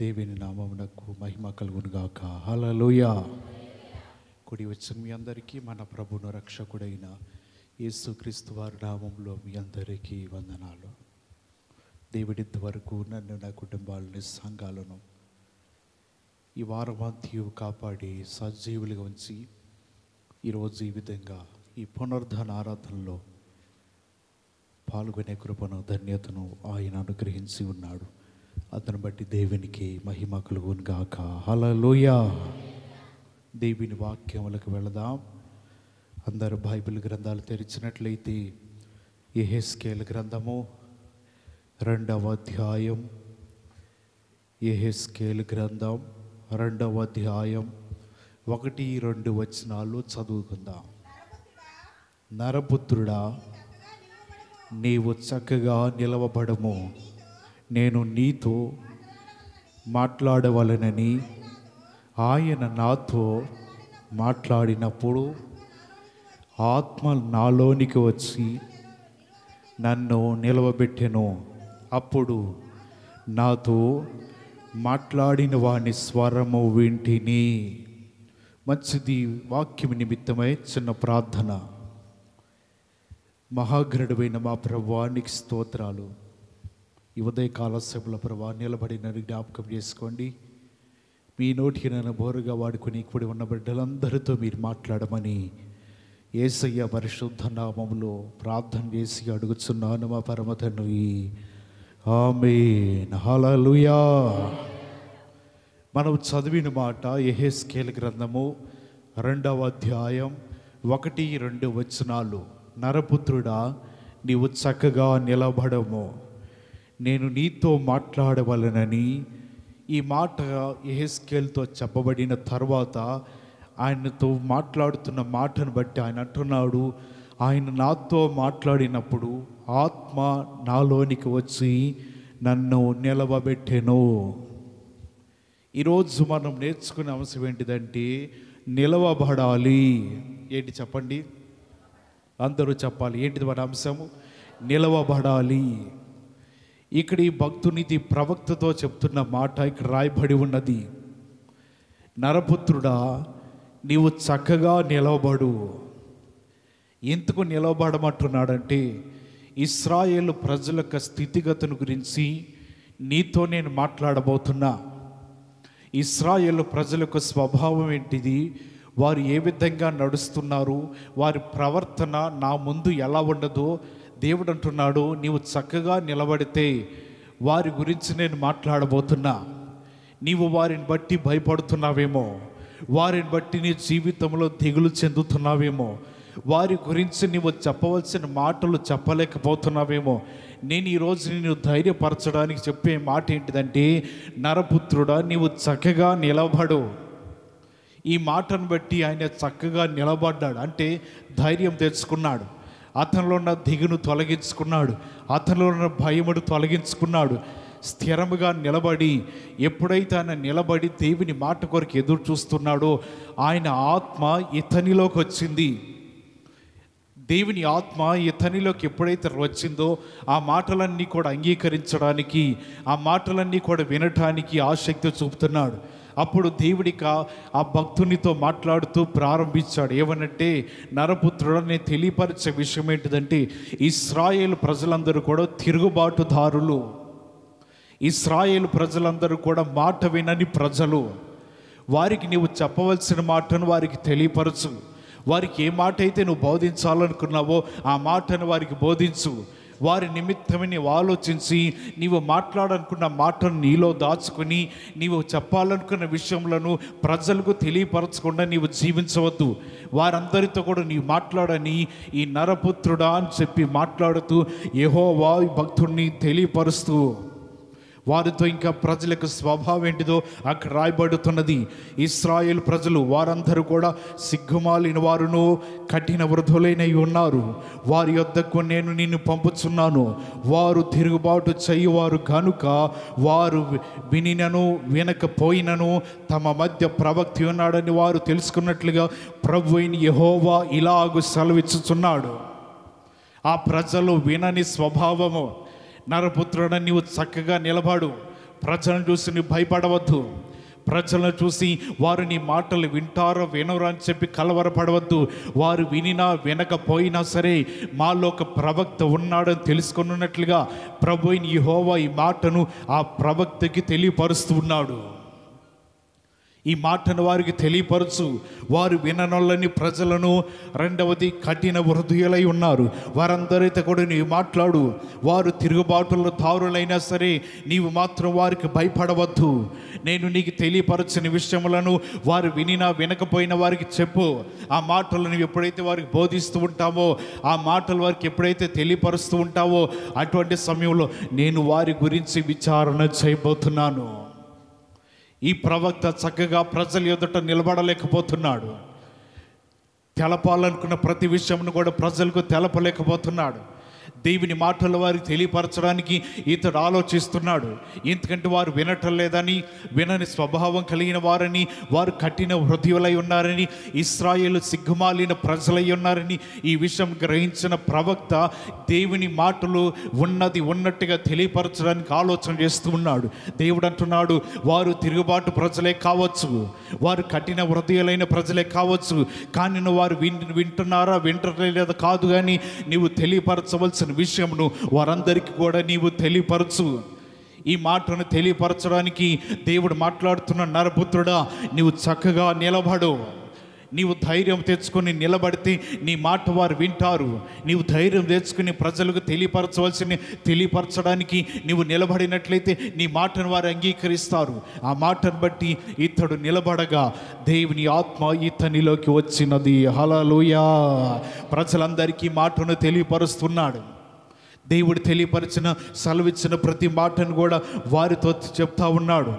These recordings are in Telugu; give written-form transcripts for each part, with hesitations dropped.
దేవుని నామమునకు మహిమ కలుగును గాక. హల్లెలూయా. కూడి వచ్చిన మీ అందరికీ మన ప్రభువును రక్షకుడైన యేసుక్రీస్తు వారి నామంలో మీ అందరికీ వందనాలు. దేవుడింత వరకు నన్ను, నా కుటుంబాలని, సంఘాలను ఈ వారమంతయు కాపాడి సజీవులుగా ఉంచి ఈరోజు ఈ విధంగా ఈ పునరుద్ధాన ఆరాధనలో పాల్గొనే కృపను, ధన్యతను ఆయన అనుగ్రహించి ఉన్నాడు. అతను బట్టి దేవునికి మహిమ కలుగును గాక. హల్లెలూయా. దేవుని వాక్యములకు వెళదాం. అందరూ బైబిల్ గ్రంథాలు తెరిచినట్లయితే యెహెజ్కేలు గ్రంథము 2వ అధ్యాయం, యెహెజ్కేలు గ్రంథం 2వ అధ్యాయం 1-2 వచనాలు చదువుకుందాం. నరపుత్రుడా, నీవు చక్కగా నిలవబడము. నేను నీతో మాట్లాడవలనని ఆయన నాతో మాట్లాడినప్పుడు ఆత్మ నాలోనికి వచ్చి నన్ను నిలవబెట్టెను. అప్పుడు నాతో మాట్లాడిన వాని స్వరము వింటిని. మంచిది. వాక్యం నిమిత్తమై చిన్న ప్రార్థన. మహాగణుడైన మా ప్రభువానికి స్తోత్రాలు. ఈ ఉదయకాల సభల ప్రభా నిలబడిన జ్ఞాపకం చేసుకోండి. మీ నోటికి నన్ను బోరుగా వాడుకొని కూడి ఉన్న బిడ్డలందరితో మీరు మాట్లాడమని యేసయ్య పరిశుద్ధ నామములో ప్రార్థన చేసి అడుగుచున్నాను మా పరమ తండ్రి. ఆమేన్. హల్లెలూయా. మనం చదివిన మాట యెహెజ్కేలు గ్రంథము 2వ అధ్యాయం 1-2 వచనాలు. నరపుత్రుడా, నీవు చక్కగా నిలబడము. నేను నీతో మాట్లాడవలనని. ఈ మాట యెహెజ్కేలుతో చెప్పబడిన తర్వాత ఆయనతో మాట్లాడుతున్న మాటను బట్టి ఆయన అంటున్నాడు, ఆయన నాతో మాట్లాడినప్పుడు ఆత్మ నాలోనికి వచ్చి నన్ను నిలవబెట్టెను. ఈరోజు మనం నేర్చుకునే అంశం ఏంటిదంటే నిలవబడాలి. ఏంటి చెప్పండి, అందరూ చెప్పాలి. ఏంటిది మన అంశము? నిలవబడాలి. ఇక్కడ ఈ భక్తునిది ప్రవక్తతో చెప్తున్న మాట ఇక్కడ రాయబడి ఉన్నది. నరపుత్రుడా, నీవు చక్కగా నిలవబడు. ఎందుకు నిలవబడమంటున్నాడంటే ఇశ్రాయేలు ప్రజల యొక్క స్థితిగతుల గురించి నీతో నేను మాట్లాడబోతున్నా. ఇశ్రాయేలు ప్రజల యొక్క స్వభావం ఏంటిది, వారు ఏ విధంగా నడుస్తున్నారు, వారి ప్రవర్తన నా ముందు ఎలా ఉండదో దేవుడు అంటున్నాడు. నీవు చక్కగా నిలబడితే వారి గురించి నేను మాట్లాడబోతున్నా. నీవు వారిని బట్టి భయపడుతున్నావేమో, వారిని బట్టి నీ జీవితంలో దిగులు చెందుతున్నావేమో, వారి గురించి నీవు చెప్పవలసిన మాటలు చెప్పలేకపోతున్నావేమో. నేను ఈరోజు నిన్ను ధైర్యపరచడానికి చెప్పే మాట ఏంటిదంటే, నరపుత్రుడా, నీవు చక్కగా నిలబడు. ఈ మాటను బట్టి ఆయన చక్కగా నిలబడ్డాడు. అంటే ధైర్యం తెచ్చుకున్నాడు. అతనిలో ఉన్న దిగును తొలగించుకున్నాడు. అతనిలో ఉన్న భయమును తొలగించుకున్నాడు. స్థిరముగా నిలబడి, ఎప్పుడైతే ఆయన నిలబడి దేవుని మాట కొరకు ఎదురు చూస్తున్నాడో ఆయన ఆత్మ ఇతనిలోకి వచ్చింది. దేవుని ఆత్మ ఇతనిలోకి ఎప్పుడైతే వచ్చిందో ఆ మాటలన్నీ కూడా అంగీకరించడానికి, ఆ మాటలన్నీ కూడా వినటానికి ఆసక్తి చూపుతున్నాడు. అప్పుడు దేవుడిక ఆ భక్తునితో మాట్లాడుతూ ప్రారంభించాడు. ఏమనంటే, నరపుత్రుడు, నేను తెలియపరిచే విషయం ఏంటిదంటే ఇశ్రాయేలు ప్రజలందరూ కూడా తిరుగుబాటుదారులు. ఇశ్రాయేలు ప్రజలందరూ కూడా మాట వినని ప్రజలు. వారికి నీవు చెప్పవలసిన మాటను వారికి తెలియపరచు. వారికి ఏ మాట అయితే నువ్వు బోధించాలనుకున్నావో ఆ మాటను వారికి బోధించు. వారి నిమిత్తమే నీవు ఆలోచించి నీవు మాట్లాడాలనుకున్న మాటను నీలో దాచుకొని నీవు చెప్పాలనుకున్న విషయములను ప్రజలకు తెలియపరచకుండా నీవు జీవించవద్దు. వారందరితో కూడా నీవు మాట్లాడని ఈ నరపుత్రుడా అని చెప్పి మాట్లాడుతూ యెహోవా భక్తుడిని తెలియపరుస్తూ వారితో ఇంకా ప్రజల యొక్క స్వభావం ఏంటిదో అక్కడ రాయబడుతున్నది. ఇశ్రాయేలు ప్రజలు వారందరూ కూడా సిగ్గుమాలిన వారును కఠిన వృద్ధులైనవి ఉన్నారు. వారి యొద్దకు నేను నిన్ను పంపుచున్నాను. వారు తిరుగుబాటు చేయువారు కనుక వారు వినినను వినకపోయినను తమ మధ్య ప్రవక్త ఉన్నాడని వారు తెలుసుకున్నట్లుగా ప్రభువైన యెహోవా ఇలాగు సెలవిచ్చుచున్నాడు. ఆ ప్రజలు వినని స్వభావము. నరపుత్రుడ, నీవు చక్కగా నిలబడు. ప్రజలను చూసి నువ్వు భయపడవద్దు. ప్రజలను చూసి వారు నీ మాటలు వింటారో వినరో అని చెప్పి కలవరపడవద్దు. వారు వినినా వినకపోయినా సరే మాలో ఒక ప్రవక్త ఉన్నాడని తెలుసుకున్నట్లుగా ప్రభు అయిన యెహోవా ఈ మాటను ఆ ప్రవక్తకి తెలియపరుస్తూ ఉన్నాడు. ఈ మాటను వారికి తెలియపరచు. వారు విననొల్లని ప్రజలను, రెండవది కఠిన హృదయులై ఉన్నారు, వారందరితో కూడా నీవు మాట్లాడు. వారు తిరుగుబాటుల తారులైనా సరే నీవు మాత్రం వారికి భయపడవద్దు. నేను నీకు తెలియపరచిన విషయములను వారు వినినా వినకపోయినా వారికి చెప్పు. ఆ మాటలు నువ్వు ఎప్పుడైతే వారికి బోధిస్తూ ఉంటావో, ఆ మాటలు వారికి ఎప్పుడైతే తెలియపరుస్తూ ఉంటావో, అటువంటి సమయంలో నేను వారి గురించి విచారణ చేయబోతున్నాను. ఈ ప్రవక్త చక్కగా ప్రజల ఎదుట నిలబడలేకపోతున్నాడు. తెలపాలనుకున్న ప్రతి విషయంను కూడా ప్రజలకు తెలపలేకపోతున్నాడు. దేవుని మాటలు వారికి తెలియపరచడానికి ఇతడు ఆలోచిస్తున్నాడు. ఎందుకంటే వారు వినటం లేదని, వినని స్వభావం కలిగిన వారని, వారు కఠిన హృదయులై ఉన్నారని, ఇశ్రాయేలు సిగ్గుమాలిన ప్రజలై ఉన్నారని ఈ విషయం గ్రహించిన ప్రవక్త దేవుని మాటలు ఉన్నది ఉన్నట్టుగా తెలియపరచడానికి ఆలోచన చేస్తూ ఉన్నాడు. దేవుడు అంటున్నాడు, వారు తిరుగుబాటు ప్రజలే కావచ్చు, వారు కఠిన హృదయులైన ప్రజలే కావచ్చు, కానీ వారు వింటున్నారా వింటలేదా కాదు, కానీ నీవు తెలియపరచవలసిన విషయమును వారందరికీ కూడా నీవు తెలియపరచు. ఈ మాటను తెలియపరచడానికి దేవుడు మాట్లాడుతున్న, నరపుత్రుడా నీవు చక్కగా నిలబడు. నీవు ధైర్యం తెచ్చుకొని నిలబడితే నీ మాట వారు వింటారు. నీవు ధైర్యం తెచ్చుకుని ప్రజలకు తెలియపరచడానికి నీవు నిలబడినట్లయితే నీ మాటను వారు అంగీకరిస్తారు. ఆ మాటను బట్టి ఇతడు నిలబడగా దేవుని ఆత్మ ఇతనిలోకి వచ్చినది. హల్లెలూయా. ప్రజలందరికీ మాటను తెలియపరుస్తున్నాడు. దేవుడు తెలియపరిచిన, సెలవిచ్చిన ప్రతి మాటను కూడా వారితో చెప్తా ఉన్నాడు.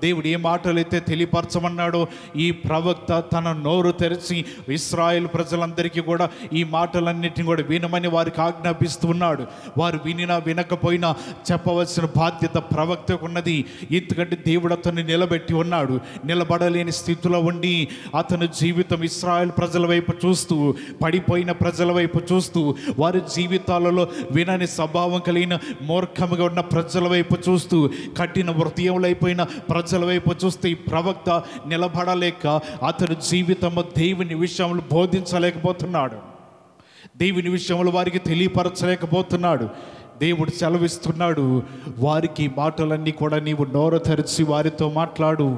దేవుడు ఏ మాటలైతే తెలియపరచమన్నాడో ఈ ప్రవక్త తన నోరు తెరిచి ఇశ్రాయేలు ప్రజలందరికీ కూడా ఈ మాటలన్నిటిని కూడా వినమని వారికి ఆజ్ఞాపిస్తూ ఉన్నాడు. వారు వినినా వినకపోయినా చెప్పవలసిన బాధ్యత ప్రవక్తకు ఉన్నది. ఎందుకంటే దేవుడు అతన్ని నిలబెట్టి ఉన్నాడు. నిలబడలేని స్థితిలో ఉండి అతని జీవితం ఇశ్రాయేలు ప్రజల వైపు చూస్తూ, పడిపోయిన ప్రజల వైపు చూస్తూ, వారి జీవితాలలో వినని స్వభావం కలిగిన మూర్ఖముగా ఉన్న ప్రజల వైపు చూస్తూ, కఠిన హృదయములైపోయిన ప్రజల వైపు చూస్తే ఈ ప్రవక్త నిలబడలేక అతని జీవితము దేవుని విషయంలో బోధించలేకపోతున్నాడు. దేవుని విషయంలో వారికి తెలియపరచలేకపోతున్నాడు. దేవుడు సెలవిస్తున్నాడు, వారికి మాటలన్నీ కూడా నీవు నోరు తెరిచి వారితో మాట్లాడు.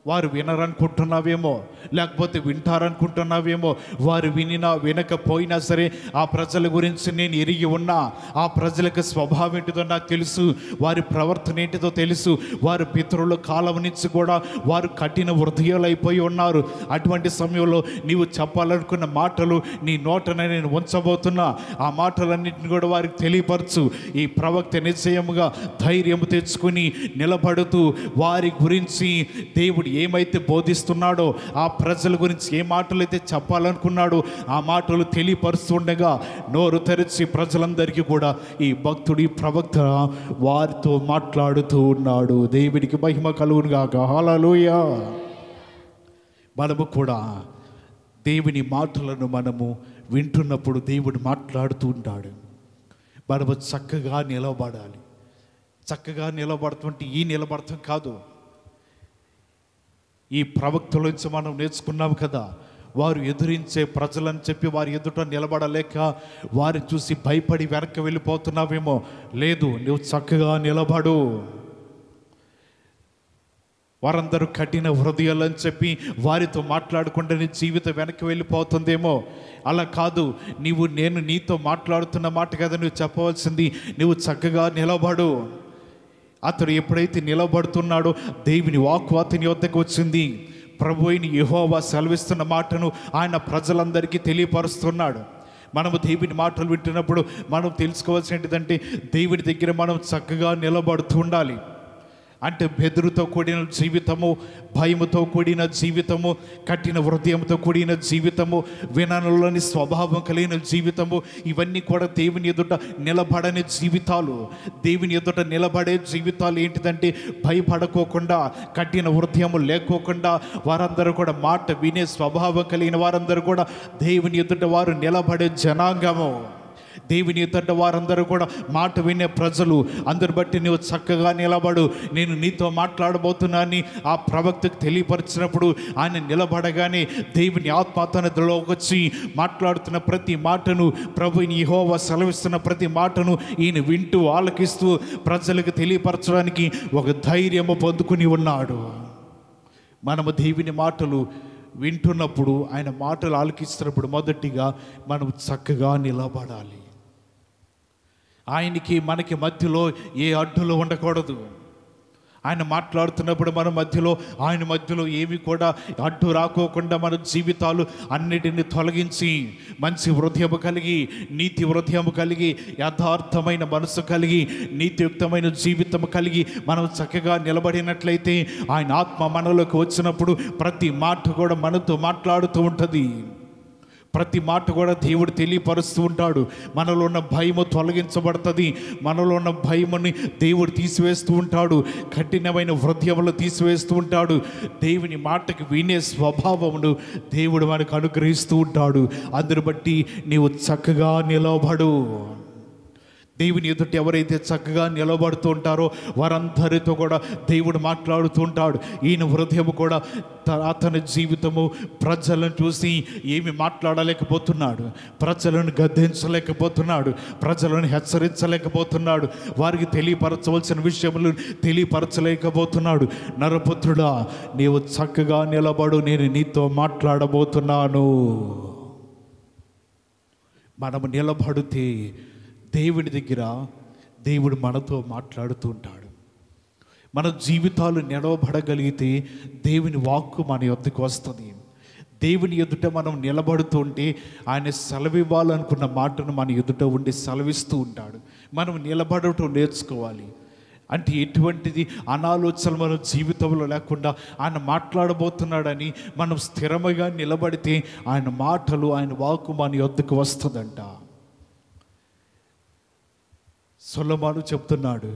వారు వినరనుకుంటున్నావేమో, లేకపోతే వింటారనుకుంటున్నావేమో. వారు వినినా వినకపోయినా సరే ఆ ప్రజల గురించి నేను ఎరిగి ఉన్నా. ఆ ప్రజలకు స్వభావం ఏంటిదో నాకు తెలుసు, వారి ప్రవర్తన ఏంటిదో తెలుసు. వారి పితరుల కాలం నుంచి కూడా వారు కఠిన హృదయాలైపోయి ఉన్నారు. అటువంటి సమయంలో నీవు చెప్పాలనుకున్న మాటలు నీ నోటన నేను ఉంచబోతున్నా. ఆ మాటలన్నింటిని కూడా వారికి తెలియపరచు. ఈ ప్రవక్త నిశ్చయముగా ధైర్యం తెచ్చుకుని నిలబడుతూ వారి గురించి దేవుడు ఏమైతే బోధిస్తున్నాడో, ఆ ప్రజల గురించి ఏ మాటలు అయితే చెప్పాలనుకున్నాడో ఆ మాటలు తెలియపరుస్తుండగా నోరు తెరిచి ప్రజలందరికీ కూడా ఈ భక్తుడి ప్రవక్త వారితో మాట్లాడుతూ ఉన్నాడు. దేవునికి మహిమ కలుగునుగాక. హల్లెలూయా. మనము కూడా దేవుని మాటలను మనము వింటున్నప్పుడు దేవుడు మాట్లాడుతూ ఉంటాడు. మనము చక్కగా నిలబడాలి. చక్కగా నిలబడుతుంటే ఈ నిలబడతాం కాదు. ఈ ప్రవక్తల నుంచి మనం నేర్చుకున్నాం కదా, వారు ఎదురించే ప్రజలని చెప్పి వారి ఎదుట నిలబడలేక వారిని చూసి భయపడి వెనక్కి వెళ్ళిపోతున్నావేమో. లేదు, నువ్వు చక్కగా నిలబడు. వారందరూ కఠిన హృదయాలని చెప్పి వారితో మాట్లాడకుండా నీ జీవితం వెనక్కి వెళ్ళిపోతుందేమో. అలా కాదు, నేను నీతో మాట్లాడుతున్న మాట కదా నువ్వు చెప్పవలసింది. నువ్వు చక్కగా నిలబడు. అతడు ఎప్పుడైతే నిలబడుతున్నాడో దేవుని వాక్కు అతని వద్దకు వచ్చింది. ప్రభు అయిన యెహోవా సెలవిస్తున్న మాటను ఆయన ప్రజలందరికీ తెలియపరుస్తున్నాడు. మనము దేవుని మాటలు వింటున్నప్పుడు మనం తెలుసుకోవాల్సి ఏంటిదంటే దేవుని దగ్గర మనం చక్కగా నిలబడుతూ ఉండాలి. అంటే బెదురుతో కూడిన జీవితము, భయముతో కూడిన జీవితము, కఠిన హృదయంతో కూడిన జీవితము, విననులని స్వభావం కలిగిన జీవితము, ఇవన్నీ కూడా దేవుని ఎదుట నిలబడని జీవితాలు. దేవుని ఎదుట నిలబడే జీవితాలు ఏంటిదంటే భయపడకోకుండా, కఠిన హృదయము లేకోకుండా వారందరూ కూడా మాట వినే స్వభావం కలిగిన వారందరూ కూడా దేవుని ఎదుట వారు నిలబడే జనాంగము. దేవుని ఎదుట వారందరూ కూడా మాట వినే ప్రజలు అందరు బట్టి నువ్వు చక్కగా నిలబడు, నేను నీతో మాట్లాడబోతున్నానని ఆ ప్రవక్తకు తెలియపరిచినప్పుడు ఆయన నిలబడగానే దేవుని ఆత్మ అతనిలోకి వచ్చి మాట్లాడుతున్న ప్రతి మాటను, ప్రభుని యెహోవా సెలవిస్తున్న ప్రతి మాటను ఈయన వింటూ ఆలకిస్తూ ప్రజలకు తెలియపరచడానికి ఒక ధైర్యము పొందుకుని ఉన్నాడు. మనము దేవుని మాటలు వింటున్నప్పుడు, ఆయన మాటలు ఆలకిస్తున్నప్పుడు మొదటిగా మనం చక్కగా నిలబడాలి. ఆయనకి మనకి మధ్యలో ఏ అడ్డులు ఉండకూడదు. ఆయన మాట్లాడుతున్నప్పుడు ఆయన మధ్యలో ఏమి కూడా అడ్డు రాకోకుండా మన జీవితాలు అన్నిటిని తొలగించి మంచి హృదయము కలిగి, నీతి హృదయము కలిగి, యథార్థమైన మనసు కలిగి, నీతియుక్తమైన జీవితం కలిగి మనం చక్కగా నిలబడినట్లయితే ఆయన ఆత్మ మనలోకి వచ్చినప్పుడు ప్రతి మాట కూడా మనతో మాట్లాడుతూ ఉంటుంది. ప్రతి మాట కూడా దేవుడు తెలియపరుస్తూ ఉంటాడు. మనలో ఉన్న భయము తొలగించబడుతుంది. మనలో ఉన్న భయముని దేవుడు తీసివేస్తూ ఉంటాడు. కఠినమైన హృదయములు తీసివేస్తూ ఉంటాడు. దేవుని మాటకి వినే స్వభావమును దేవుడు మనకు అనుగ్రహిస్తూ ఉంటాడు. అందుని బట్టి నీవు చక్కగా నిలబడు. దేవుని ఎదుట ఎవరైతే చక్కగా నిలబడుతూ ఉంటారో వారందరితో కూడా దేవుడు మాట్లాడుతూ ఉంటాడు. ఈయన హృదయం కూడా అతని జీవితము ప్రజలను చూసి ఏమి మాట్లాడలేకపోతున్నాడు, ప్రజలను గద్దించలేకపోతున్నాడు, ప్రజలను హెచ్చరించలేకపోతున్నాడు, వారికి తెలియపరచవలసిన విషయములు తెలియపరచలేకపోతున్నాడు. నరపుత్రుడా, నీవు చక్కగా నిలబడు, నేను నీతో మాట్లాడబోతున్నాను. మనము నిలబడితే దేవుని దగ్గర దేవుడు మనతో మాట్లాడుతూ ఉంటాడు. మన జీవితాలు నిలవబడగలిగితే దేవుని వాక్కు మన యొద్దకు వస్తుంది. దేవుని ఎదుట మనం నిలబడుతుంటే ఆయన సెలవివ్వాలనుకున్న మాటను మన ఎదుట ఉండి సెలవిస్తూ ఉంటాడు. మనం నిలబడటం నేర్చుకోవాలి. అంటే ఎటువంటిది అనాలోచన మన జీవితంలో లేకుండా ఆయన మాట్లాడబోతున్నాడని మనం స్థిరముగా నిలబడితే ఆయన మాటలు, ఆయన వాక్కు మన యొద్దకు వస్తుందంట. సొలొమోను చెప్తున్నాడు,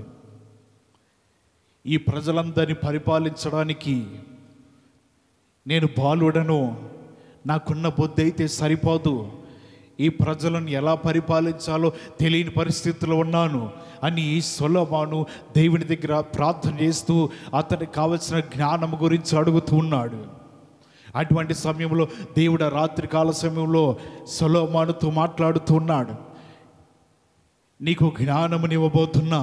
ఈ ప్రజలందరినీ పరిపాలించడానికి నేను బాలుడను, నాకున్న బుద్ధి అయితే సరిపోదు, ఈ ప్రజలను ఎలా పరిపాలించాలో తెలియని పరిస్థితిలో ఉన్నాను అని సొలొమోను దేవుని దగ్గర ప్రార్థన చేస్తూ అతనికి కావలసిన జ్ఞానం గురించి అడుగుతూ ఉన్నాడు. అటువంటి సమయంలో దేవుడు రాత్రికాల సమయంలో సొలొమోనుతో మాట్లాడుతూ ఉన్నాడు. నీకు జ్ఞానమునివ్వబోతున్నా,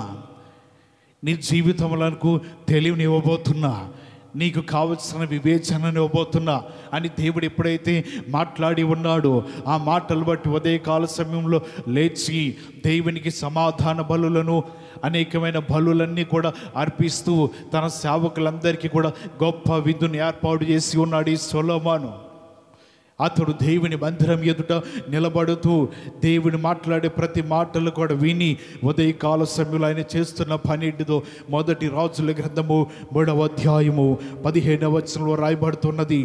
నీ జీవితములకు తెలివినివ్వబోతున్నా, నీకు కావలసిన వివేచననివ్వబోతున్నా అని దేవుడు ఎప్పుడైతే మాట్లాడి ఉన్నాడో ఆ మాటలు బట్టి ఉదయకాల సమయంలో లేచి దేవునికి సమాధాన బలులను, అనేకమైన బలులన్నీ కూడా అర్పిస్తూ తన సేవకులందరికీ కూడా గొప్ప విందుని ఏర్పాటు చేసి ఉన్నాడు ఈ సొలొమోను. అతడు దేవుని మందిరం ఎదుట నిలబడుతూ దేవుని మాట్లాడే ప్రతి మాటలు కూడా విని ఉదయకాల సమయంలో ఆయన చేస్తున్న పనిటితో మొదటి రాజుల గ్రంథము 3వ అధ్యాయము 15వ వచనంలో రాయబడుతున్నది.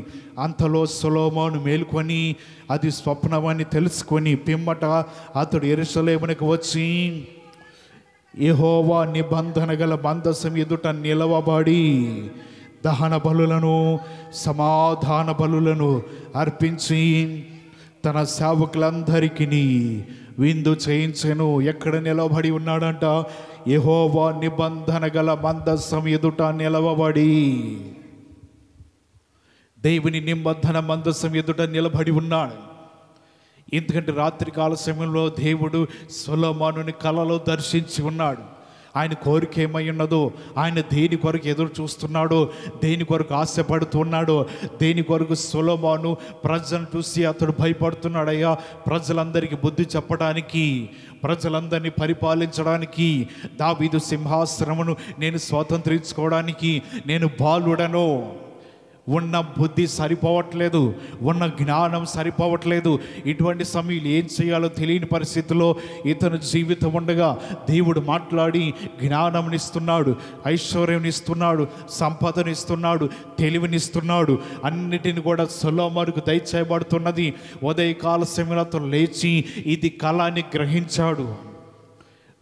అంతలో సొలొమోను మేల్కొని అది స్వప్నమని తెలుసుకొని పిమ్మట అతడు యెరూషలేమునకు వచ్చి యెహోవా నిబంధన గల మందసం ఎదుట నిలవబడి దహన బలులను, సమాధాన బలులను అర్పించి తన సేవకులందరికీ విందు చేయించెను. ఎక్కడ నిలబడి ఉన్నాడంట? యెహోవా నిబంధన గల మందసం ఎదుట నిలవబడి. దేవుని నిబంధన మందసం ఎదుట నిలబడి ఉన్నాడు. ఎందుకంటే రాత్రికాల సమయంలో దేవుడు సొలొమోనుని కలలో దర్శించి ఉన్నాడు. ఆయన కోరిక ఏమై ఉన్నదో, ఆయన దేని కొరకు ఎదురు చూస్తున్నాడో, దేని కొరకు ఆశపడుతున్నాడో, దేని కొరకు సొలొమోను ప్రజలను చూసి అతడు భయపడుతున్నాడయ్యా, ప్రజలందరికీ బుద్ధి చెప్పడానికి, ప్రజలందరినీ పరిపాలించడానికి, దావీదు సింహాసనమును నేను స్వాతంత్రించుకోవడానికి నేను బాలుడను, ఉన్న బుద్ధి సరిపోవట్లేదు, ఉన్న జ్ఞానం సరిపోవట్లేదు. ఇటువంటి సమయంలో ఏం చేయాలో తెలియని పరిస్థితిలో ఇతను జీవితం ఉండగా దేవుడు మాట్లాడి జ్ఞానంనిస్తున్నాడు, ఐశ్వర్యంనిస్తున్నాడు, సంపదనిస్తున్నాడు, తెలివినిస్తున్నాడు. అన్నిటిని కూడా సొలొమోనుకు దయచేయబడుతున్నది. ఉదయకాల సమయంలో అతను లేచి ఇది కళ అని గ్రహించాడు.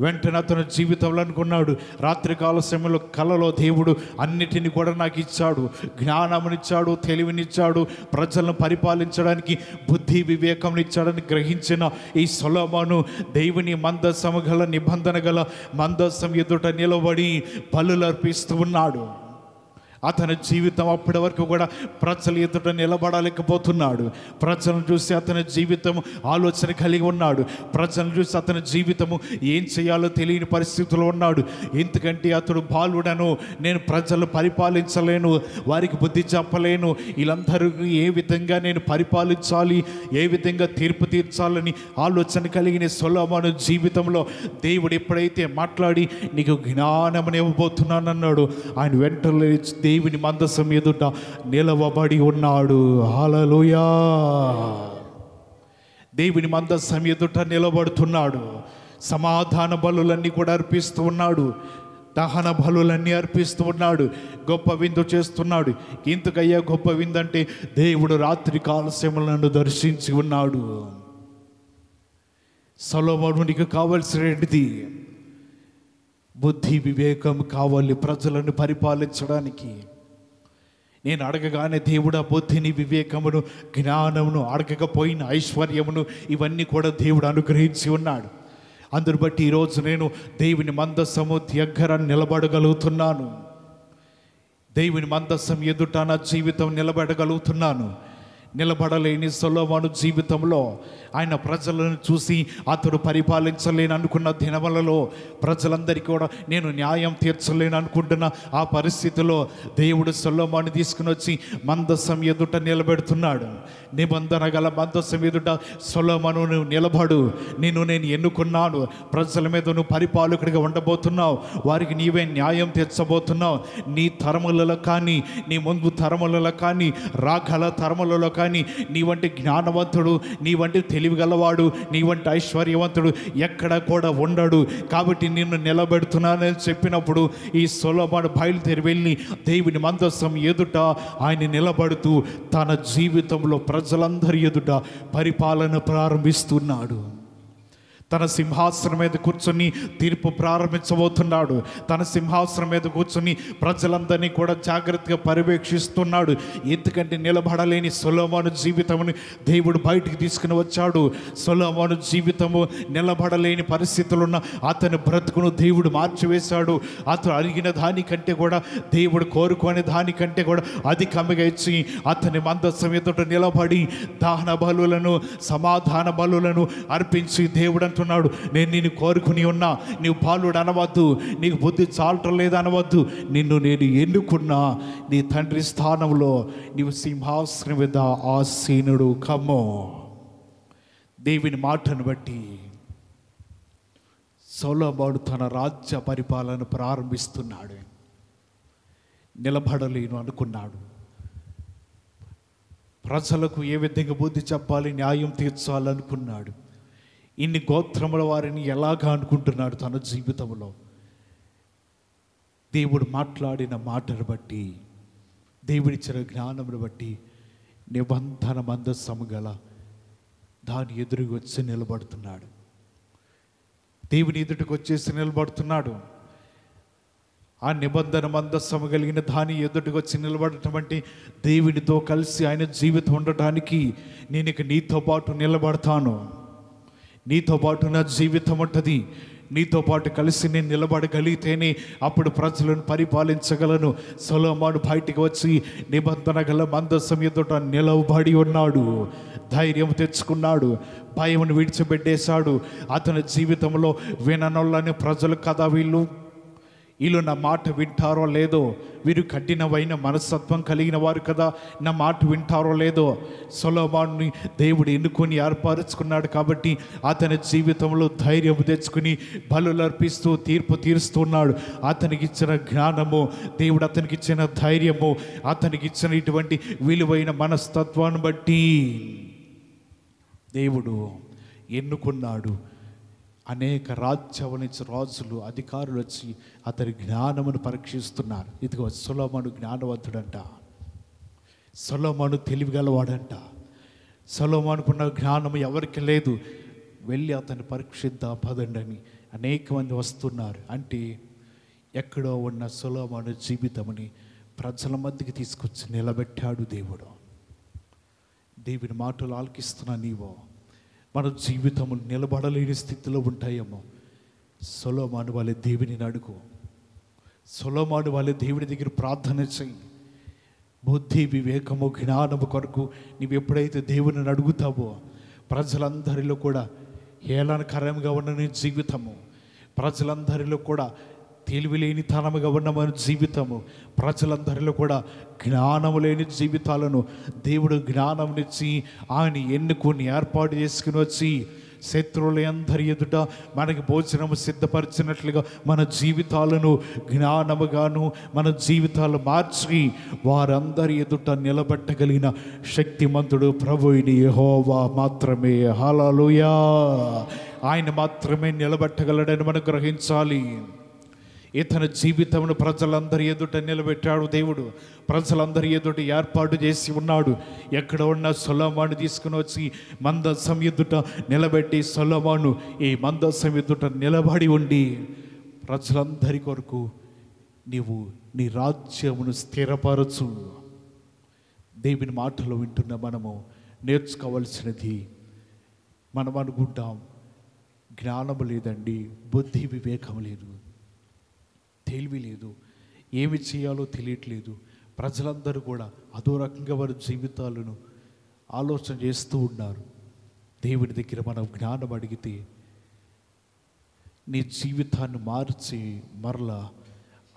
వెంటనే అతను జీవితంలో అనుకున్నాడు, రాత్రికాల సమయంలో కలలో దేవుడు అన్నిటిని కూడా నాకు ఇచ్చాడు, జ్ఞానమునిచ్చాడు, తెలివినిచ్చాడు, ప్రజలను పరిపాలించడానికి బుద్ధి వివేకం ఇచ్చాడని గ్రహించిన ఈ సొలొమోను దేవుని మందసము గల నిబంధన గల మందసం ఎదుట నిలబడి బలులు అర్పిస్తూ ఉన్నాడు. అతని జీవితం అప్పటి వరకు కూడా ప్రజల ఎదుట నిలబడలేకపోతున్నాడు. ప్రజలను చూసి అతని జీవితం ఆలోచన కలిగి ఉన్నాడు. ప్రజలను చూసి అతని జీవితము ఏం చేయాలో తెలియని పరిస్థితుల్లో ఉన్నాడు. ఎందుకంటే అతడు బాలుడను, నేను ప్రజలు పరిపాలించలేను, వారికి బుద్ధి చెప్పలేను, వీళ్ళందరికీ ఏ విధంగా నేను పరిపాలించాలి, ఏ విధంగా తీర్పు తీర్చాలని ఆలోచన కలిగిన సొలొమోను జీవితంలో దేవుడు ఎప్పుడైతే మాట్లాడి నీకు జ్ఞానం ఇవ్వబోతున్నానన్నాడు, ఆయన వెంటనే దేవుని మందసం ఎదుట నిలవబడి ఉన్నాడు. హల్లెలూయా! దేవుని మందసం ఎదుట నిలబడుతున్నాడు. సమాధాన బలులన్నీ కూడా అర్పిస్తూ ఉన్నాడు, దహన బలులన్నీ అర్పిస్తూ ఉన్నాడు, గొప్ప విందు చేస్తున్నాడు. ఇంతకయ్యా గొప్ప విందు అంటే దేవుడు రాత్రి కాలశములను దర్శించి ఉన్నాడు. సొలొమోనునికి కావలసినది బుద్ధి వివేకం కావాలి ప్రజలను పరిపాలించడానికి. నేను అడగగానే దేవుడు ఆ బుద్ధిని, వివేకమును, జ్ఞానమును, అడగకపోయిన ఐశ్వర్యమును ఇవన్నీ కూడా దేవుడు అనుగ్రహించి ఉన్నాడు. అందును బట్టి ఈరోజు నేను దేవుని మందసము దగ్గర నిలబడగలుగుతున్నాను. దేవుని మందసం ఎదుట నా జీవితం నిలబడగలుగుతున్నాను. నిలబడలేని సొలొమోను జీవితంలో ఆయన ప్రజలను చూసి అతడు పరిపాలించలేని అనుకున్న దినములలో, ప్రజలందరికీ కూడా నేను న్యాయం తీర్చలేను అనుకుంటున్న ఆ పరిస్థితిలో దేవుడు సొలొమోను తీసుకుని వచ్చి మందసం ఎదుట నిలబెడుతున్నాడు. నిబంధన గల మందసం ఎదుట సొలొమోను నువ్వు నిలబడు, నేను ఎన్నుకున్నాను, ప్రజల మీద నువ్వు పరిపాలకుడిగా ఉండబోతున్నావు, వారికి నీవే న్యాయం తీర్చబోతున్నావు. నీ తరములలో కానీ, నీ ముందు తరములలో కానీ, రాగల తరములలో కానీ నీ వంటి జ్ఞానవంతుడు, నీ వంటి తెలివిగలవాడు, నీ వంటి ఐశ్వర్యవంతుడు ఎక్కడ కూడా ఉండడు. కాబట్టి నిన్ను నిలబెడుతున్నానని చెప్పినప్పుడు ఈ సొలొమోను బయలుదేరి వెళ్ళి దేవుని మందసం ఎదుట ఆయన నిలబడుతూ తన జీవితంలో ప్రజలందరి ఎదుట పరిపాలన ప్రారంభిస్తున్నాడు. తన సింహాసనం మీద కూర్చొని తీర్పు ప్రారంభించబోతున్నాడు. తన సింహాసనం మీద కూర్చొని ప్రజలందరినీ కూడా జాగ్రత్తగా పర్యవేక్షిస్తున్నాడు. ఎందుకంటే నిలబడలేని సొలొమోను జీవితముని దేవుడు బయటికి తీసుకుని వచ్చాడు. సొలొమోను జీవితము నిలబడలేని పరిస్థితులు ఉన్న అతని బ్రతుకును దేవుడు మార్చివేశాడు. అతను అడిగిన దానికంటే కూడా, దేవుడు కోరుకునే దానికంటే కూడా అధికంగా ఇచ్చి అతని మందసం ఎదుట నిలబడి దహన బలులను, సమాధాన బలులను అర్పించి దేవుడు అంటున్నాడు, నేను నిన్ను కోరుకుని ఉన్నా, నీవు బాలుడు అనవద్దు, నీకు బుద్ధి చాలటం లేదు అనవద్దు, నిన్ను నేను ఎన్నుకున్నా, నీ తండ్రి స్థానంలో నీవు సింహాసనం మీద ఆసీనుడు కమ్మో. దేవుని మాటను బట్టి సొలొమోను తన రాజ్య పరిపాలన ప్రారంభిస్తున్నాడు. నిలబడలేను అనుకున్నాడు. ప్రజలకు ఏ విధంగా బుద్ధి చెప్పాలి, న్యాయం తీర్చాలనుకున్నాడు. ఇన్ని గోత్రముల వారిని ఎలాగా అనుకుంటున్నాడు తన జీవితంలో. దేవుడు మాట్లాడిన మాటను బట్టి, దేవుడిచ్చిన జ్ఞానమును బట్టి నిబంధన మందసము గల దాని ఎదురుగా వచ్చి నిలబడుతున్నాడు. దేవుని ఎదుటికి వచ్చేసి నిలబడుతున్నాడు. ఆ నిబంధన మందసము కలిగిన దాని ఎదుటికి వచ్చి నిలబడటం అంటే దేవునితో కలిసి ఆయన జీవితం ఉండటానికి నేను ఇక నీతో పాటు నిలబడతాను, నీతో పాటు నా జీవితం ఉంటుంది, నీతో పాటు కలిసి నేను నిలబడగలిగితేనే అప్పుడు ప్రజలను పరిపాలించగలను. సొలొమోను బయటికి వచ్చి నిబంధన గల మందసం ఎదుట నిలవబడి ఉన్నాడు. ధైర్యం తెచ్చుకున్నాడు, భయమును విడిచిపెట్టేశాడు. అతని జీవితంలో విననొల్లని ప్రజలు కదా వీళ్ళు నా మాట వింటారో లేదో, వీరు కఠినమైన మనస్తత్వం కలిగిన వారు కదా, నా మాట వింటారో లేదో. సొలొమోనుని దేవుడు ఎన్నుకొని ఏర్పరచుకున్నాడు కాబట్టి అతని జీవితంలో ధైర్యం తెచ్చుకుని బలులు అర్పిస్తూ తీర్పు తీరుస్తున్నాడు. అతనికి ఇచ్చిన జ్ఞానము, దేవుడు అతనికి ఇచ్చిన ధైర్యము, అతనికి ఇచ్చిన ఇటువంటి విలువైన మనస్తత్వాన్ని బట్టి దేవుడు ఎన్నుకున్నాడు. అనేక రాజ్యాల నుంచి రాజులు, అధికారులు వచ్చి అతని జ్ఞానమును పరీక్షిస్తున్నారు. ఇదిగో సొలొమోను జ్ఞానవంతుడంట, సొలొమోను తెలివిగలవాడంట, సొలొమోనుకున్న జ్ఞానము ఎవరికి లేదు, వెళ్ళి అతన్ని పరీక్షిద్దాం పదండి అని అనేక మంది వస్తున్నారు. అంటే ఎక్కడో ఉన్న సొలొమోను జీవితముని ప్రజల మధ్యకి తీసుకొచ్చి నిలబెట్టాడు దేవుడు. దేవుని మాటలు ఆలకిస్తున్నా నీవో మన జీవితము నిలబడలేని స్థితిలో ఉంటాయేమో, సొలొమోను వాళ్ళ దేవుని అడుగు. సొలొమోను వాళ్ళ దేవుని దగ్గర ప్రార్థన చెయ్యి. బుద్ధి, వివేకము, జ్ఞానము కొరకు నీవు ఎప్పుడైతే దేవుని అడుగుతావో, ప్రజలందరిలో కూడా హేళనకరంగా ఉన్న నీ జీవితము, ప్రజలందరిలో కూడా తెలివిలేని తనముగా ఉన్న మన జీవితము, ప్రజలందరిలో కూడా జ్ఞానము లేని జీవితాలను దేవుడు జ్ఞానంనిచ్చి ఆయన ఎన్నుకొని ఏర్పాటు చేసుకుని వచ్చి శత్రువుల అందరి ఎదుట మనకి భోజనము సిద్ధపరిచినట్లుగా మన జీవితాలను జ్ఞానముగాను మన జీవితాలు మార్చి వారందరి ఎదుట నిలబెట్టగలిగిన శక్తిమంతుడు ప్రభువుని యెహోవా మాత్రమే. హల్లెలూయా. ఆయన మాత్రమే నిలబెట్టగలడని మనం గ్రహించాలి. ఇతని జీవితమును ప్రజలందరి ఎదుట నిలబెట్టాడు దేవుడు. ప్రజలందరి ఎదుట ఏర్పాటు చేసి ఉన్నాడు. ఎక్కడ ఉన్న సొలొమోను తీసుకుని వచ్చి మందసం ఎదుట నిలబెట్టి, సొలొమోను ఈ మందసం ఎదుట నిలబడి ఉండి ప్రజలందరి కొరకు నీవు నీ రాజ్యమును స్థిరపరచు. దేవుని మాటలు వింటున్న మనము నేర్చుకోవాల్సినది, మనం అనుకుంటాం జ్ఞానము లేదండి, బుద్ధి వివేకం లేదు, తెలివి లేదు, ఏమి చేయాలో తెలియట్లేదు. ప్రజలందరూ కూడా అదో రకంగా వారి జీవితాలను ఆలోచన చేస్తూ ఉన్నారు. దేవుని దగ్గర మనం జ్ఞానం అడిగితే నీ జీవితాన్ని మార్చి మరలా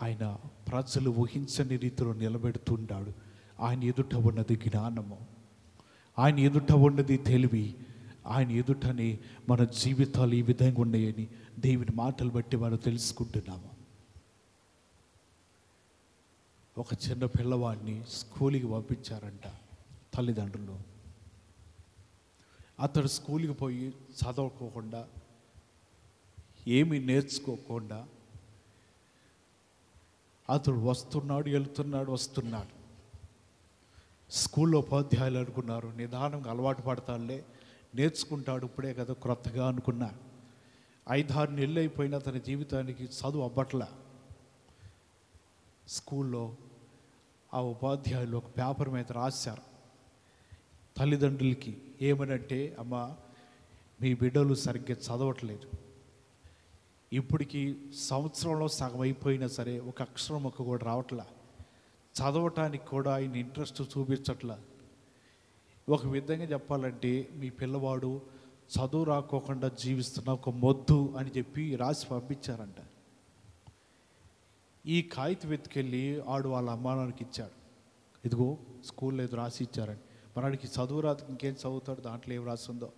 ఆయన ప్రజలు ఊహించని రీతిలో నిలబెడుతుంటాడు. ఆయన ఎదుట ఉన్నది జ్ఞానము, ఆయన ఎదుట ఉన్నది తెలివి, ఆయన ఎదుటనే మన జీవితాలు ఈ విధంగా ఉన్నాయని దేవుని మాటలు బట్టి మనం తెలుసుకుంటున్నాము. ఒక చిన్న పిల్లవాడిని స్కూల్కి పంపించారంట తల్లిదండ్రులు. అతడు స్కూల్కి పోయి చదవకోకుండా, ఏమీ నేర్చుకోకుండా అతడు వస్తున్నాడు, వెళ్తున్నాడు, వస్తున్నాడు. స్కూల్లో ఉపాధ్యాయులు అనుకున్నారు నిదానంగా అలవాటు పడతాడులే, నేర్చుకుంటాడు, ఇప్పుడే కదా క్రొత్తగా అనుకున్నా. 5-6 నెలలు అయిపోయినా తన జీవితానికి చదువు అవ్వట్లా. స్కూల్లో ఆ ఉపాధ్యాయులు ఒక పేపర్ మీద రాశారు తల్లిదండ్రులకి. ఏమనంటే, అమ్మ మీ బిడ్డలు సరిగ్గా చదవట్లేదు, ఇప్పటికి సంవత్సరంలో సగం అయిపోయినా సరే ఒక అక్షరం మొక్క కూడా రావట్లా, చదవటానికి కూడా ఆయన ఇంట్రెస్ట్ చూపించట్లా. ఒక విధంగా చెప్పాలంటే మీ పిల్లవాడు చదువు రాకోకుండా జీవిస్తున్న ఒక మొద్దు అని చెప్పి రాసి పంపించారంట. ఈ కాగితం ఎత్తుకెళ్ళి ఆడు వాళ్ళ అమ్మానానికి ఇచ్చాడు. ఇదిగో స్కూల్లో ఏదో రాసి ఇచ్చారండి. మనడికి చదువు రాదు, ఇంకేం చదువుతాడు, దాంట్లో ఏం రాస్తుందో.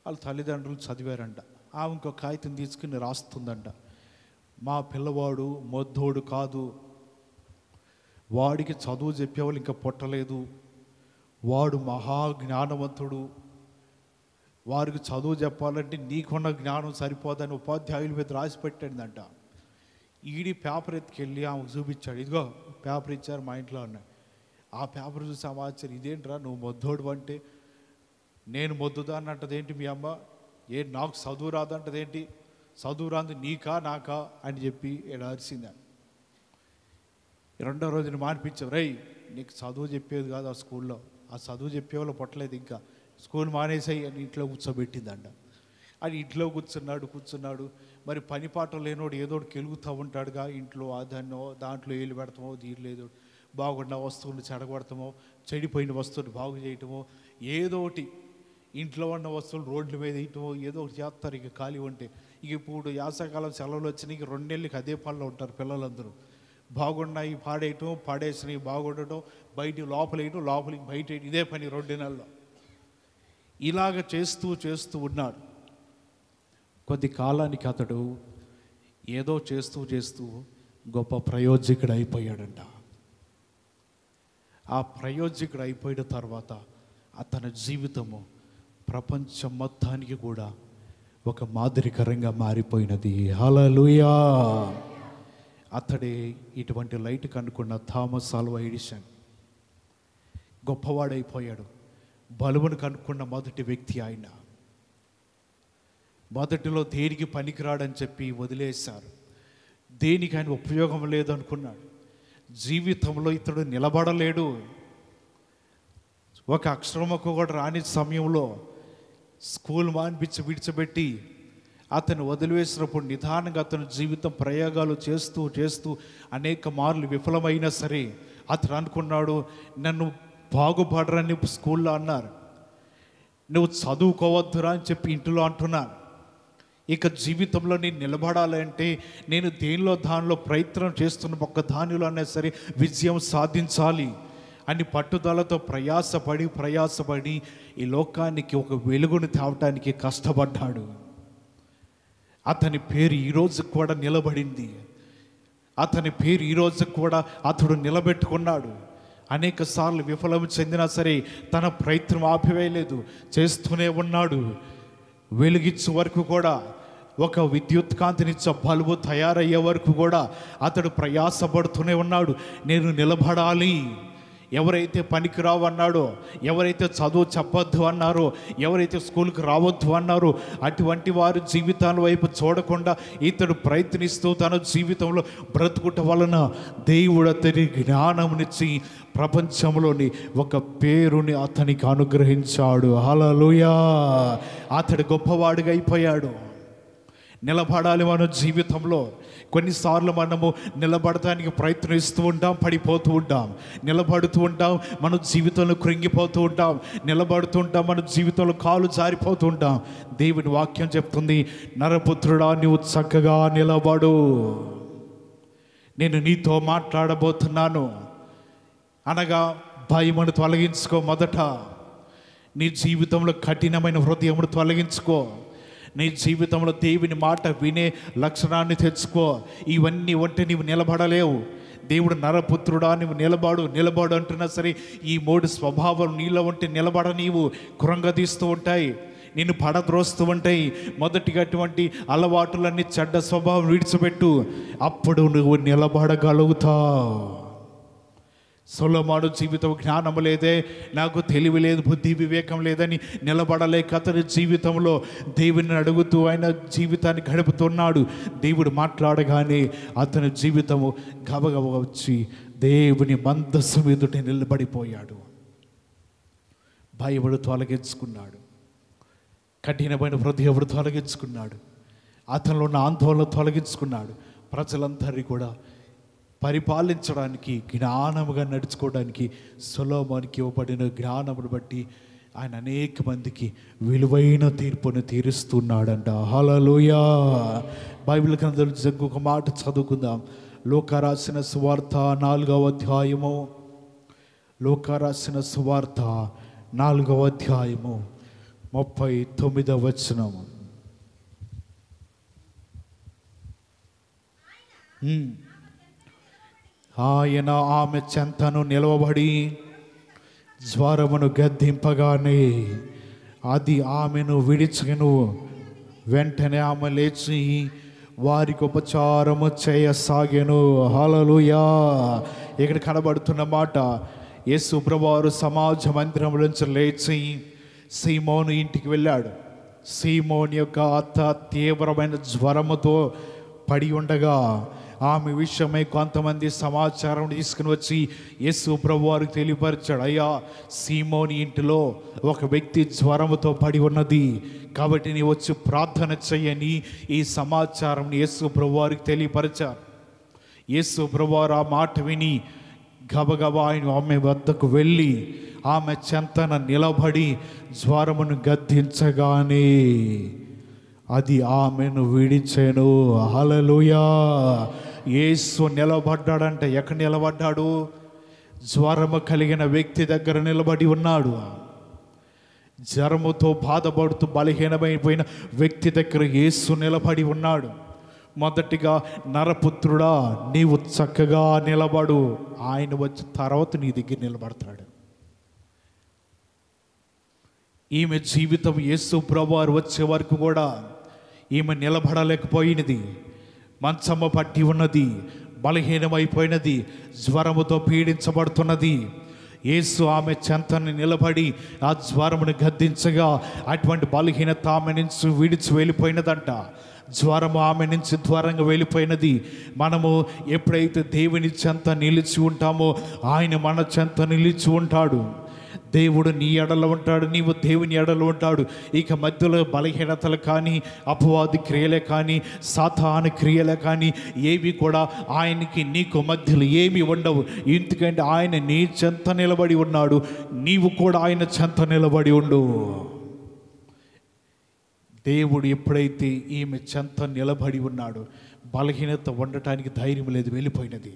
వాళ్ళ తల్లిదండ్రులు చదివారంట. ఆమె ఇంకో కాగితం తీసుకుని రాస్తుందంట, మా పిల్లవాడు మొద్దోడు కాదు, వాడికి చదువు చెప్పేవాళ్ళు ఇంకా పుట్టలేదు, వాడు మహా జ్ఞానవంతుడు, వారికి చదువు చెప్పాలంటే నీకున్న జ్ఞానం సరిపోదని ఉపాధ్యాయుల మీద రాసి పెట్టిందంట. ఈడి పేపర్ ఎత్తుకెళ్ళి ఆమెకు చూపించాడు. ఇదిగో పేపర్ ఇచ్చారు మా ఇంట్లో అన్నాడు. ఆ పేపర్ చూసి ఆశ్చర్యం, ఇదేంట్రా నువ్వు మొద్దోడు అంటే, నేను మొద్దుదా అన్నట్టదేంటి మీ అమ్మ, నాకు చదువు రాదంటదేంటి, చదువు రాదు నీకా నాకా అని చెప్పి ఇలా అరిసిందా. రెండో రోజున మానిపించావు, రై నీకు చదువు చెప్పేది కాదు ఆ స్కూల్లో, ఆ చదువు చెప్పేవాళ్ళు పుట్టలేదు, ఇంకా స్కూల్ మానేసాయి అని ఇంట్లో కూర్చోబెట్టిందంట. అని ఇంట్లో కూర్చున్నాడు. మరి పని పాట లేనోడు ఏదోటి కెలుగుతూ ఉంటాడుగా ఇంట్లో, దాన్నో దాంట్లో ఏళ్ళు పెడతామో, దీంట్లో ఏదో బాగున్న వస్తువులు చెడగొడతామో, చెడిపోయిన వస్తువులు బాగు చేయటమో, ఏదోటి ఇంట్లో ఉన్న వస్తువులు రోడ్ల మీద వేయటమో ఏదో ఒకటి చేస్తారు. ఇక ఖాళీ ఉంటే ఇక ఇప్పుడు యాసకాలం సెలవులు వచ్చినాయి, 2 నెలలకి అదే పనిలో ఉంటారు పిల్లలందరూ. బాగున్నాయి పాడేయటం, పాడేసినవి బాగుండటం, బయట లోపల వేయటం, లోపలికి బయట వేయటం, ఇదే పని 2 నెలల్లో. ఇలాగ చేస్తూ ఉన్నాడు. కొద్ది కాలానికి అతడు ఏదో చేస్తూ గొప్ప ప్రయోజకుడు అయిపోయాడంట. ఆ ప్రయోజకుడు అయిపోయిన తర్వాత అతని జీవితము ప్రపంచం మొత్తానికి కూడా ఒక మాదిరికరంగా మారిపోయినది. హల్లెలూయా. అతడే ఇటువంటి లైట్ కనుక్కున్న థామస్ ఆల్వా ఎడిసన్. గొప్పవాడైపోయాడు. బలువును కనుక్కున్న మొదటి వ్యక్తి ఆయన. మొదటిలో దేనికి పనికిరాడని చెప్పి వదిలేశారు. దేనికి ఆయన ఉపయోగం లేదు అనుకున్నాడు. జీవితంలో ఇతడు నిలబడలేడు. ఒక అక్షరముకు కూడా రాని సమయంలో స్కూల్ మానిపించి విడిచిపెట్టి అతను వదిలివేసినప్పుడు నిదానంగా అతను జీవితం ప్రయోగాలు చేస్తూ చేస్తూ అనేక మార్లు విఫలమైనా సరే అతను అనుకున్నాడు, నన్ను బాగుపడరని స్కూల్లో అన్నారు, నువ్వు చదువుకోవద్దురా అని చెప్పి ఇంట్లో అంటున్నాను. ఇక జీవితంలో నేను నిలబడాలంటే నేను దేనిలో దానిలో ప్రయత్నం చేస్తున్న ఒక్క దానిలో అయినా సరే విజయం సాధించాలి అని పట్టుదలతో ప్రయాసపడి ఈ లోకానికి ఒక వెలుగును తేవటానికి కష్టపడ్డాడు. అతని పేరు ఈరోజు కూడా నిలబడింది. అతని పేరు ఈరోజు కూడా అతడు నిలబెట్టుకున్నాడు. అనేక సార్లు విఫలం చెందినా సరే తన ప్రయత్నం ఆపివేయలేదు, చేస్తూనే ఉన్నాడు. వెలిగించే వరకు కూడా, ఒక విద్యుత్ కాంతినిచ్చే బల్బు తయారయ్యే వరకు కూడా అతడు ప్రయాసపడుతూనే ఉన్నాడు. నేను నిలబడాలి. ఎవరైతే పనికి రావన్నాడో, ఎవరైతే చదువు చెప్పొద్దు అన్నారో, ఎవరైతే స్కూల్కి రావద్దు అన్నారో అటువంటి వారి జీవితాల వైపు చూడకుండా ఇతడు ప్రయత్నిస్తూ తన జీవితంలో బ్రతుకుట వలన దేవుడు అతని జ్ఞానమునిచ్చి ప్రపంచంలోని ఒక పేరుని అతనికి అనుగ్రహించాడు. హల్లెలూయా! అతడు గొప్పవాడిగా అయిపోయాడు. నిలబడాలి. మన జీవితంలో కొన్నిసార్లు మనము నిలబడటానికి ప్రయత్నిస్తూ ఉంటాం, పడిపోతూ ఉంటాం. నిలబడుతూ ఉంటాం, మన జీవితంలో కృంగిపోతూ ఉంటాం. నిలబడుతూ ఉంటాం, మన జీవితంలో కాలు జారిపోతూ ఉంటాం. దేవుని వాక్యం చెప్తుంది, నరపుత్రుడా నీవు చక్కగా నిలబడు, నేను నీతో మాట్లాడబోతున్నాను అనగా భయమును తొలగించుకో. మొదట నీ జీవితంలో కఠినమైన హృదయమును తొలగించుకో. నీ జీవితంలో దేవుని మాట వినే లక్షణాన్ని తెచ్చుకో. ఇవన్నీ ఉంటే నీవు నిలబడలేవు. దేవుడు నరపుత్రుడా నీవు నిలబడు అంటున్నా సరే ఈ 3 స్వభావాలు నీలో ఉంటే నిలబడ నీవు కృంగదీస్తూ ఉంటాయి, నిన్ను పడద్రోస్తూ ఉంటాయి. మొదటిగా అటువంటి అలవాటులన్నీ చెడ్డ స్వభావం విడిచిపెట్టు, అప్పుడు నువ్వు నిలబడగలుగుతావు. సొలొమోను జీవితం జ్ఞానం లేదే, నాకు తెలివి లేదు, బుద్ధి వివేకం లేదని నిలబడలేక అతని జీవితంలో దేవుని అడుగుతూ ఆయన జీవితాన్ని గడుపుతున్నాడు. దేవుడు మాట్లాడగానే అతని జీవితము గబగబ వచ్చి దేవుని మందస్సు ఎదుట నిలబడిపోయాడు. భయముడు తొలగించుకున్నాడు, కఠినమైన హృదయముడు తొలగించుకున్నాడు, అతనిలో ఉన్న ఆందోళన తొలగించుకున్నాడు. ప్రజలందరినీ కూడా పరిపాలించడానికి, జ్ఞానముగా నడుచుకోవడానికి సొలొమోనుకి ఇవ్వబడిన జ్ఞానమును బట్టి ఆయన అనేక మందికి విలువైన తీర్పును తీరుస్తున్నాడంట. హల్లెలూయా! బైబిల్ గ్రంథంలో ఇంకొక మాట చదువుకుందాం. లూకా రాసిన సువార్త 4వ అధ్యాయము, లూకా రాసిన సువార్త 4వ అధ్యాయము 39వ వచనము. ఆయన ఆమె చెంతను నిలవబడి జ్వరమును గద్దింపగానే అది ఆమెను విడిచెను. వెంటనే ఆమె లేచి వారికి ఉపచారము చేయసాగెను. హల్లెలూయా! ఇక్కడ కనబడుతున్న మాట, యేసు ప్రభువారు సమాజ మందిరం నుంచి లేచి సీమోను ఇంటికి వెళ్ళాడు. సీమోను యొక్క అత్త తీవ్రమైన జ్వరముతో పడి ఉండగా ఆమె విషయమై కొంతమంది సమాచారం తీసుకుని వచ్చి యేసు ప్రభువారికి తెలియపరిచాడు. అయ్యా, సీమోని ఇంటిలో ఒక వ్యక్తి జ్వరముతో పడి ఉన్నది, కాబట్టి నీ వచ్చి ప్రార్థన చెయ్యని ఈ సమాచారం యేసు ప్రభువారికి తెలియపరిచారు. యేసు ప్రభువారు ఆ మాట విని గబగబా ఆయన ఆమె వద్దకు వెళ్ళి ఆమె చెంతన నిలబడి జ్వరమును గద్దించగానే అది ఆమెను విడిచెను. హల్లెలూయా! యేసు నిలబడ్డాడంటే ఎక్కడ నిలబడ్డాడు? జ్వరము కలిగిన వ్యక్తి దగ్గర నిలబడి ఉన్నాడు. జ్వరముతో బాధపడుతూ బలహీనమైపోయిన వ్యక్తి దగ్గర యేసు నిలబడి ఉన్నాడు. మొదటిగా నరపుత్రుడా నీవు చక్కగా నిలబడు, ఆయన వచ్చి తర్వాత నీ దగ్గర నిలబడతాడు. ఈమె జీవితం యేసు ప్రభువారు వచ్చే వరకు కూడా ఈమె నిలబడలేకపోయినది. మంచమ్మ పట్టి ఉన్నది, బలహీనమైపోయినది, జ్వరముతో పీడించబడుతున్నది. యేసు ఆమె చెంతని నిలబడి ఆ జ్వరమును గద్దించగా అటువంటి బలహీనత ఆమె నుంచి విడిచి వెళ్ళిపోయినదంట. జ్వరము ఆమె నుంచి దూరంగా వెళ్ళిపోయినది. మనము ఎప్పుడైతే దేవుని చెంత నిలిచి ఉంటామో ఆయన మన చెంత నిలిచి ఉంటాడు. దేవుడు నీ ఎడలో ఉంటాడు, నీవు దేవుని ఎడలో ఉంటాడు. ఇక మధ్యలో బలహీనతలు కానీ, అపవాది క్రియలే కానీ, సాతాను క్రియలే కానీ ఏవి కూడా ఆయనకి నీకు మధ్యలో ఏమి ఉండవు. ఎందుకంటే ఆయన నీ చెంత నిలబడి ఉన్నాడు, నీవు కూడా ఆయన చెంత నిలబడి ఉండు. దేవుడు ఎప్పుడైతే ఈమె చెంత నిలబడి ఉన్నాడు, బలహీనత ఉండటానికి ధైర్యం లేదు, వెళ్ళిపోయినది.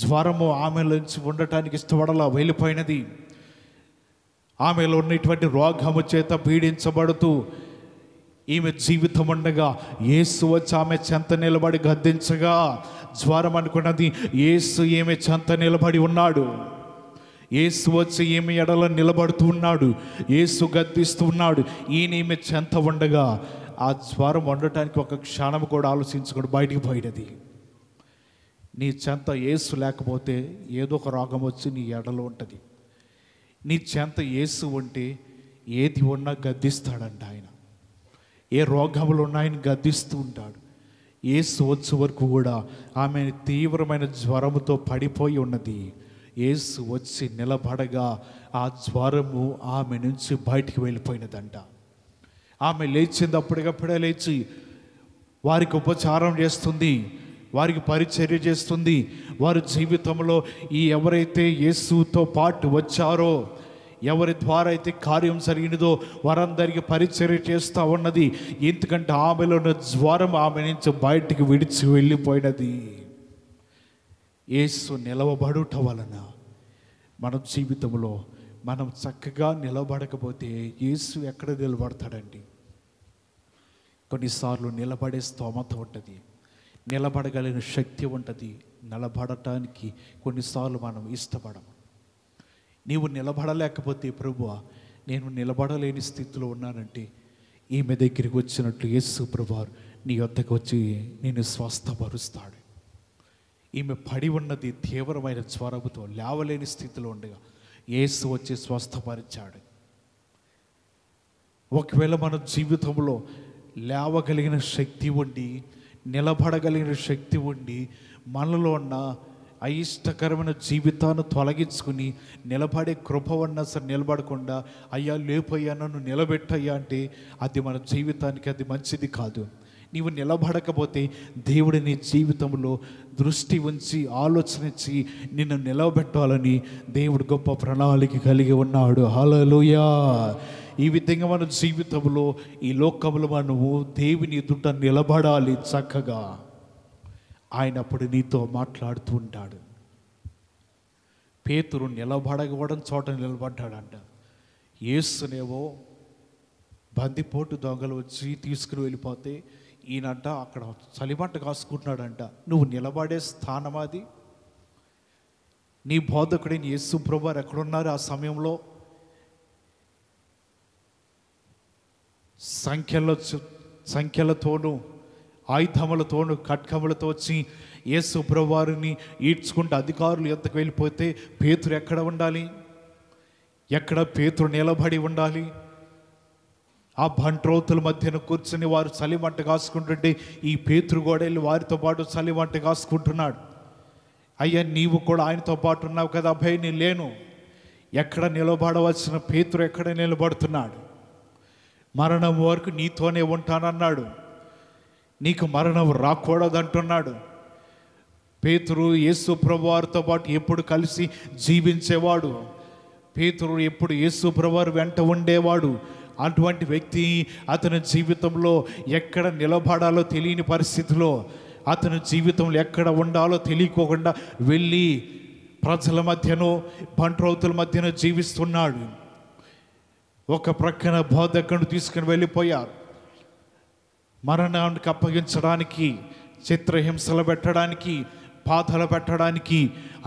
జ్వరము ఆమెలోంచి ఉండటానికి ఇష్టపడలా, వెళ్ళిపోయినది. ఆమెలో ఉన్నటువంటి రోగము చేత పీడించబడుతూ ఈమె జీవితం ఉండగా యేసు వచ్చి ఆమె చెంత నిలబడి గద్దించగా జ్వరం అనుకున్నది యేసు ఈమె చెంత నిలబడి ఉన్నాడు. యేసు వచ్చి ఈమె ఎడల నిలబడుతూ ఉన్నాడు, యేసు గద్దిస్తూ ఉన్నాడు. ఈమె చెంత ఉండగా ఆ జ్వరం ఉండటానికి ఒక క్షణం కూడా ఆలోచించుకొని బయటికి పోయినది. నీ చెంత యేసు లేకపోతే ఏదో ఒక రోగం వచ్చి నీ ఎడలో ఉంటుంది. నీ చెంత యేసు ఉంటే ఏది ఉన్నా గద్దిస్తాడంట ఆయన. ఏ రోగములు ఉన్నాయని గద్దిస్తూ ఉంటాడు. యేసు వచ్చే వరకు కూడా ఆమె తీవ్రమైన జ్వరముతో పడిపోయి ఉన్నది. యేసు వచ్చి నిలబడగా ఆ జ్వరము ఆమె నుంచి బయటికి వెళ్ళిపోయినదంట. ఆమె లేచింది, అప్పటికప్పుడే లేచి వారికి ఉపచారం చేస్తుంది, వారికి పరిచర్య చేస్తుంది. వారి జీవితంలో ఈ ఎవరైతే యేసుతో పాటు వచ్చారో, ఎవరి ద్వారా అయితే కార్యం జరిగినదో వారందరికీ పరిచర్య చేస్తూ ఉన్నది. ఎందుకంటే ఆమెలో ఉన్న జ్వరం ఆమె నుంచి బయటికి విడిచి వెళ్ళిపోయినది. యేసు నిలవబడుట వలన మన జీవితంలో మనం చక్కగా నిలబడకపోతే యేసు ఎక్కడ నిలబడతాడండి? కొన్నిసార్లు నిలబడే స్తోమత ఉంటుంది, నిలబడగలిగిన శక్తి ఉంటుంది. నిలబడటానికి కొన్నిసార్లు మనం ఇష్టపడము. నీవు నిలబడలేకపోతే ప్రభువా నేను నిలబడలేని స్థితిలో ఉన్నానంటే ఈమె దగ్గరికి వచ్చినట్లు యేసు ప్రభువారు నీ వద్దకు వచ్చి నేను స్వస్థపరుస్తాడు. ఈమె పడి ఉన్నది తీవ్రమైన జ్వరముతో లేవలేని స్థితిలో ఉండగా యేసు వచ్చి స్వస్థపరిచాడు. ఒకవేళ మన జీవితంలో లేవగలిగిన శక్తి ఉండి, నిలబడగలిగిన శక్తి ఉండి, మనలో ఉన్న అయిష్టకరమైన జీవితాన్ని తొలగించుకుని నిలబడే కృప ఉన్న సరే నిలబడకుండా అయ్యా లేపయ్యా నన్ను నిలబెట్టయ్యా అంటే అది మన జీవితానికి అది మంచిది కాదు. నీవు నిలబడకపోతే దేవుడు నీ జీవితంలో దృష్టి ఉంచి ఆలోచనించి నిన్ను నిలబెట్టాలని దేవుడు గొప్ప ప్రణాళిక కలిగి ఉన్నాడు. హల్లెలూయా. ఈ విధంగా మన జీవితంలో ఈ లోకంలో మనము దేవుని ఎదుట నిలబడాలి చక్కగా. ఆయన అప్పుడు నీతో మాట్లాడుతూ ఉంటాడు. పేతురు నిలబడకపోవడం చోట నిలబడ్డాడంట. యేసునేవో బందిపోటు దొంగలు వచ్చి తీసుకుని వెళ్ళిపోతే ఈయనంట అక్కడ చలిమంట కాసుకుంటున్నాడంట. నువ్వు నిలబడే స్థానం అది? నీ బోధకుడైన యేసు ప్రభువారు ఎక్కడున్నారు ఆ సమయంలో? సంఖ్యలతోనూ ఆయుధములతోనూ ఖడ్గములతో వచ్చి యేసు ప్రభువారిని ఈడ్చుకుంటూ అధికారులు ఎంతకు వెళ్ళిపోతే పేతురు ఎక్కడ ఉండాలి? ఎక్కడ పేతురు నిలబడి ఉండాలి? ఆ బంట్రోతుల మధ్యన కూర్చొని వారు చలిమంట కాసుకుంటుంటే ఈ పేతురు కూడా వెళ్ళి వారితో పాటు చలిమంట కాసుకుంటున్నాడు. అయ్యా నీవు కూడా ఆయనతో పాటు ఉన్నావు కదా అబ్బాయి, నేను లేను. ఎక్కడ నిలబడవలసిన పేతురు ఎక్కడ నిలబడుతున్నాడు? మరణం వరకు నీతోనే ఉంటానన్నాడు, నీకు మరణం రాకూడదంటున్నాడు. పేతురు యేసు ప్రభువారితో పాటు ఎప్పుడు కలిసి జీవించేవాడు. పేతురు ఎప్పుడు యేసు ప్రభువారు వెంట ఉండేవాడు. అటువంటి వ్యక్తి అతని జీవితంలో ఎక్కడ నిలబడాలో తెలియని పరిస్థితిలో, అతని జీవితంలో ఎక్కడ ఉండాలో తెలియకోకుండా వెళ్ళి ప్రజల మధ్యనో బంట్రౌతుల మధ్యన జీవిస్తున్నాడు. ఒక ప్రక్కన బోధకుడు తీసుకుని వెళ్ళిపోయారు. మరణానికి అప్పగించడానికి, చిత్రహింసలు పెట్టడానికి, బాధలు పెట్టడానికి,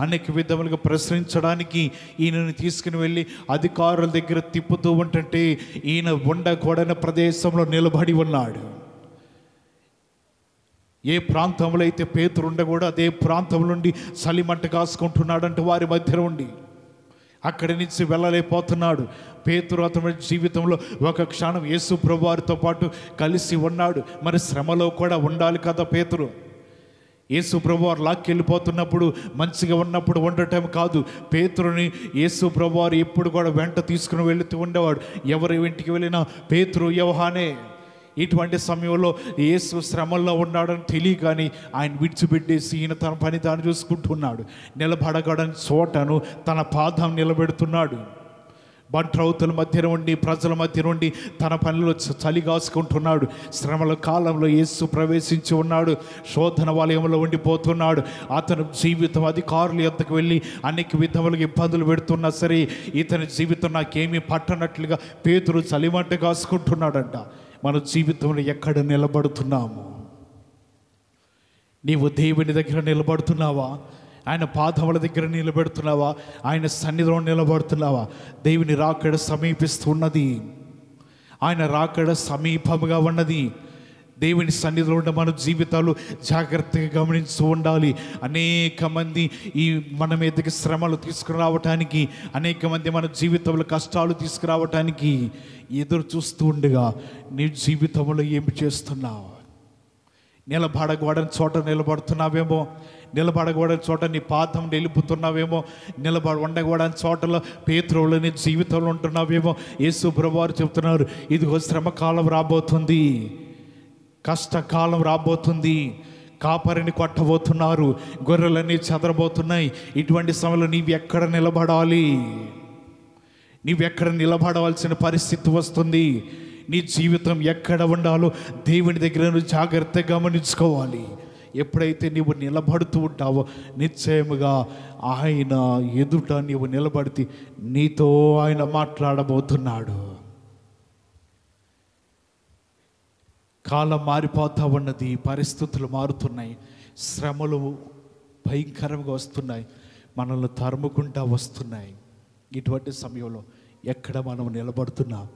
అనేక విధములుగా ప్రశ్నించడానికి ఈయనను తీసుకుని వెళ్ళి అధికారుల దగ్గర తిప్పుతూ ఉంటుంటే ఈయన ఉండకూడని ప్రదేశంలో నిలబడి ఉన్నాడు. ఏ ప్రాంతంలో అయితే పేతురు ఉండకూడదు అదే ప్రాంతం నుండి చలిమంట కాసుకుంటున్నాడంటే వారి మధ్య ఉండి అక్కడి నుంచి వెళ్ళలేకపోతున్నాడు. పేతురు అతని జీవితంలో ఒక క్షణం యేసు ప్రభువారితో పాటు కలిసి ఉన్నాడు. మరి శ్రమలో కూడా ఉండాలి కదా పేతురు. యేసు ప్రభువారు లాక్కెళ్ళిపోతున్నప్పుడు, మంచిగా ఉన్నప్పుడు ఉండటం కాదు, పేతురుని యేసు ప్రభువారు ఎప్పుడు కూడా వెంట తీసుకుని వెళుతూ ఉండేవాడు. ఎవరి ఇంటికి వెళ్ళినా పేతురు, యోహానే. ఇటువంటి సమయంలో యేసు శ్రమల్లో ఉన్నాడని తెలియగాని ఆయన విడిచిపెట్టేసి ఈయన తన పని తాను చూసుకుంటున్నాడు. నిలబడగడని చోటను తన పాదం నిలబెడుతున్నాడు. బంట్రౌతుల మధ్య నుండి, ప్రజల మధ్య నుండి తన పనిలో చలి కాసుకుంటున్నాడు. శ్రమల కాలంలో యేసు ప్రవేశించి ఉన్నాడు. శోధన వలయంలో ఉండిపోతున్నాడు. అతను జీవితం అధికారుల యొద్దకు వెళ్ళి అనేక విధములుగా ఇబ్బందులు పెడుతున్నా సరే ఇతని జీవితం నాకేమీ పట్టనట్లుగా పేతురు చలిమంట కాసుకుంటున్నాడంట. మన జీవితంలో ఎక్కడ నిలబడుతున్నాము? నీవు దేవుని దగ్గర నిలబడుతున్నావా? ఆయన పాదముల దగ్గర నిలబెడుతున్నావా? ఆయన సన్నిధిలో నిలబడుతున్నావా? దేవుని రాకడ సమీపిస్తున్నది. ఆయన రాకడ సమీపముగా ఉన్నది. దేవుని సన్నిధిలో ఉన్న మన జీవితాలు జాగ్రత్తగా గమనిస్తూ ఉండాలి. అనేక మంది ఈ మన మీదకి శ్రమలు తీసుకురావటానికి, అనేక మంది మన జీవితంలో కష్టాలు తీసుకురావటానికి ఎదురు చూస్తూ ఉండగా నీ జీవితంలో ఏమి చేస్తున్నావు? నిలబడకూడని చోట నిలబడుతున్నావేమో, నిలబడకూడని చోట నీ పాదం నిలుపుతున్నావేమో, ఉండకూడని చోటలో పేతురులో నీ జీవితంలో ఉంటున్నావేమో. యేసు ప్రభువారు చెప్తున్నారు, ఇదిగో శ్రమకాలం రాబోతుంది, కష్టకాలం రాబోతుంది, కాపరిని కొట్టబోతున్నారు, గొర్రెలన్నీ చెదరబోతున్నాయి. ఇటువంటి సమయంలో నీవు ఎక్కడ నిలబడాలి? నీవెక్కడ నిలబడవలసిన పరిస్థితి వస్తుంది. నీ జీవితం ఎక్కడ ఉండాలో దేవుని దగ్గర నువ్వు జాగ్రత్తగా గమనించుకోవాలి. ఎప్పుడైతే నీవు నిలబడుతూ ఉంటావో నిశ్చయముగా ఆయన ఎదుట నీవు నిలబడితే నీతో ఆయన మాట్లాడబోతున్నాడు. కాలం మారిపోతూ ఉన్నది, పరిస్థితులు మారుతున్నాయి, శ్రమలు భయంకరంగా వస్తున్నాయి, మనల్ని తరుముకుంటూ వస్తున్నాయి. ఇటువంటి సమయంలో ఎక్కడ మనం నిలబడుతున్నాం?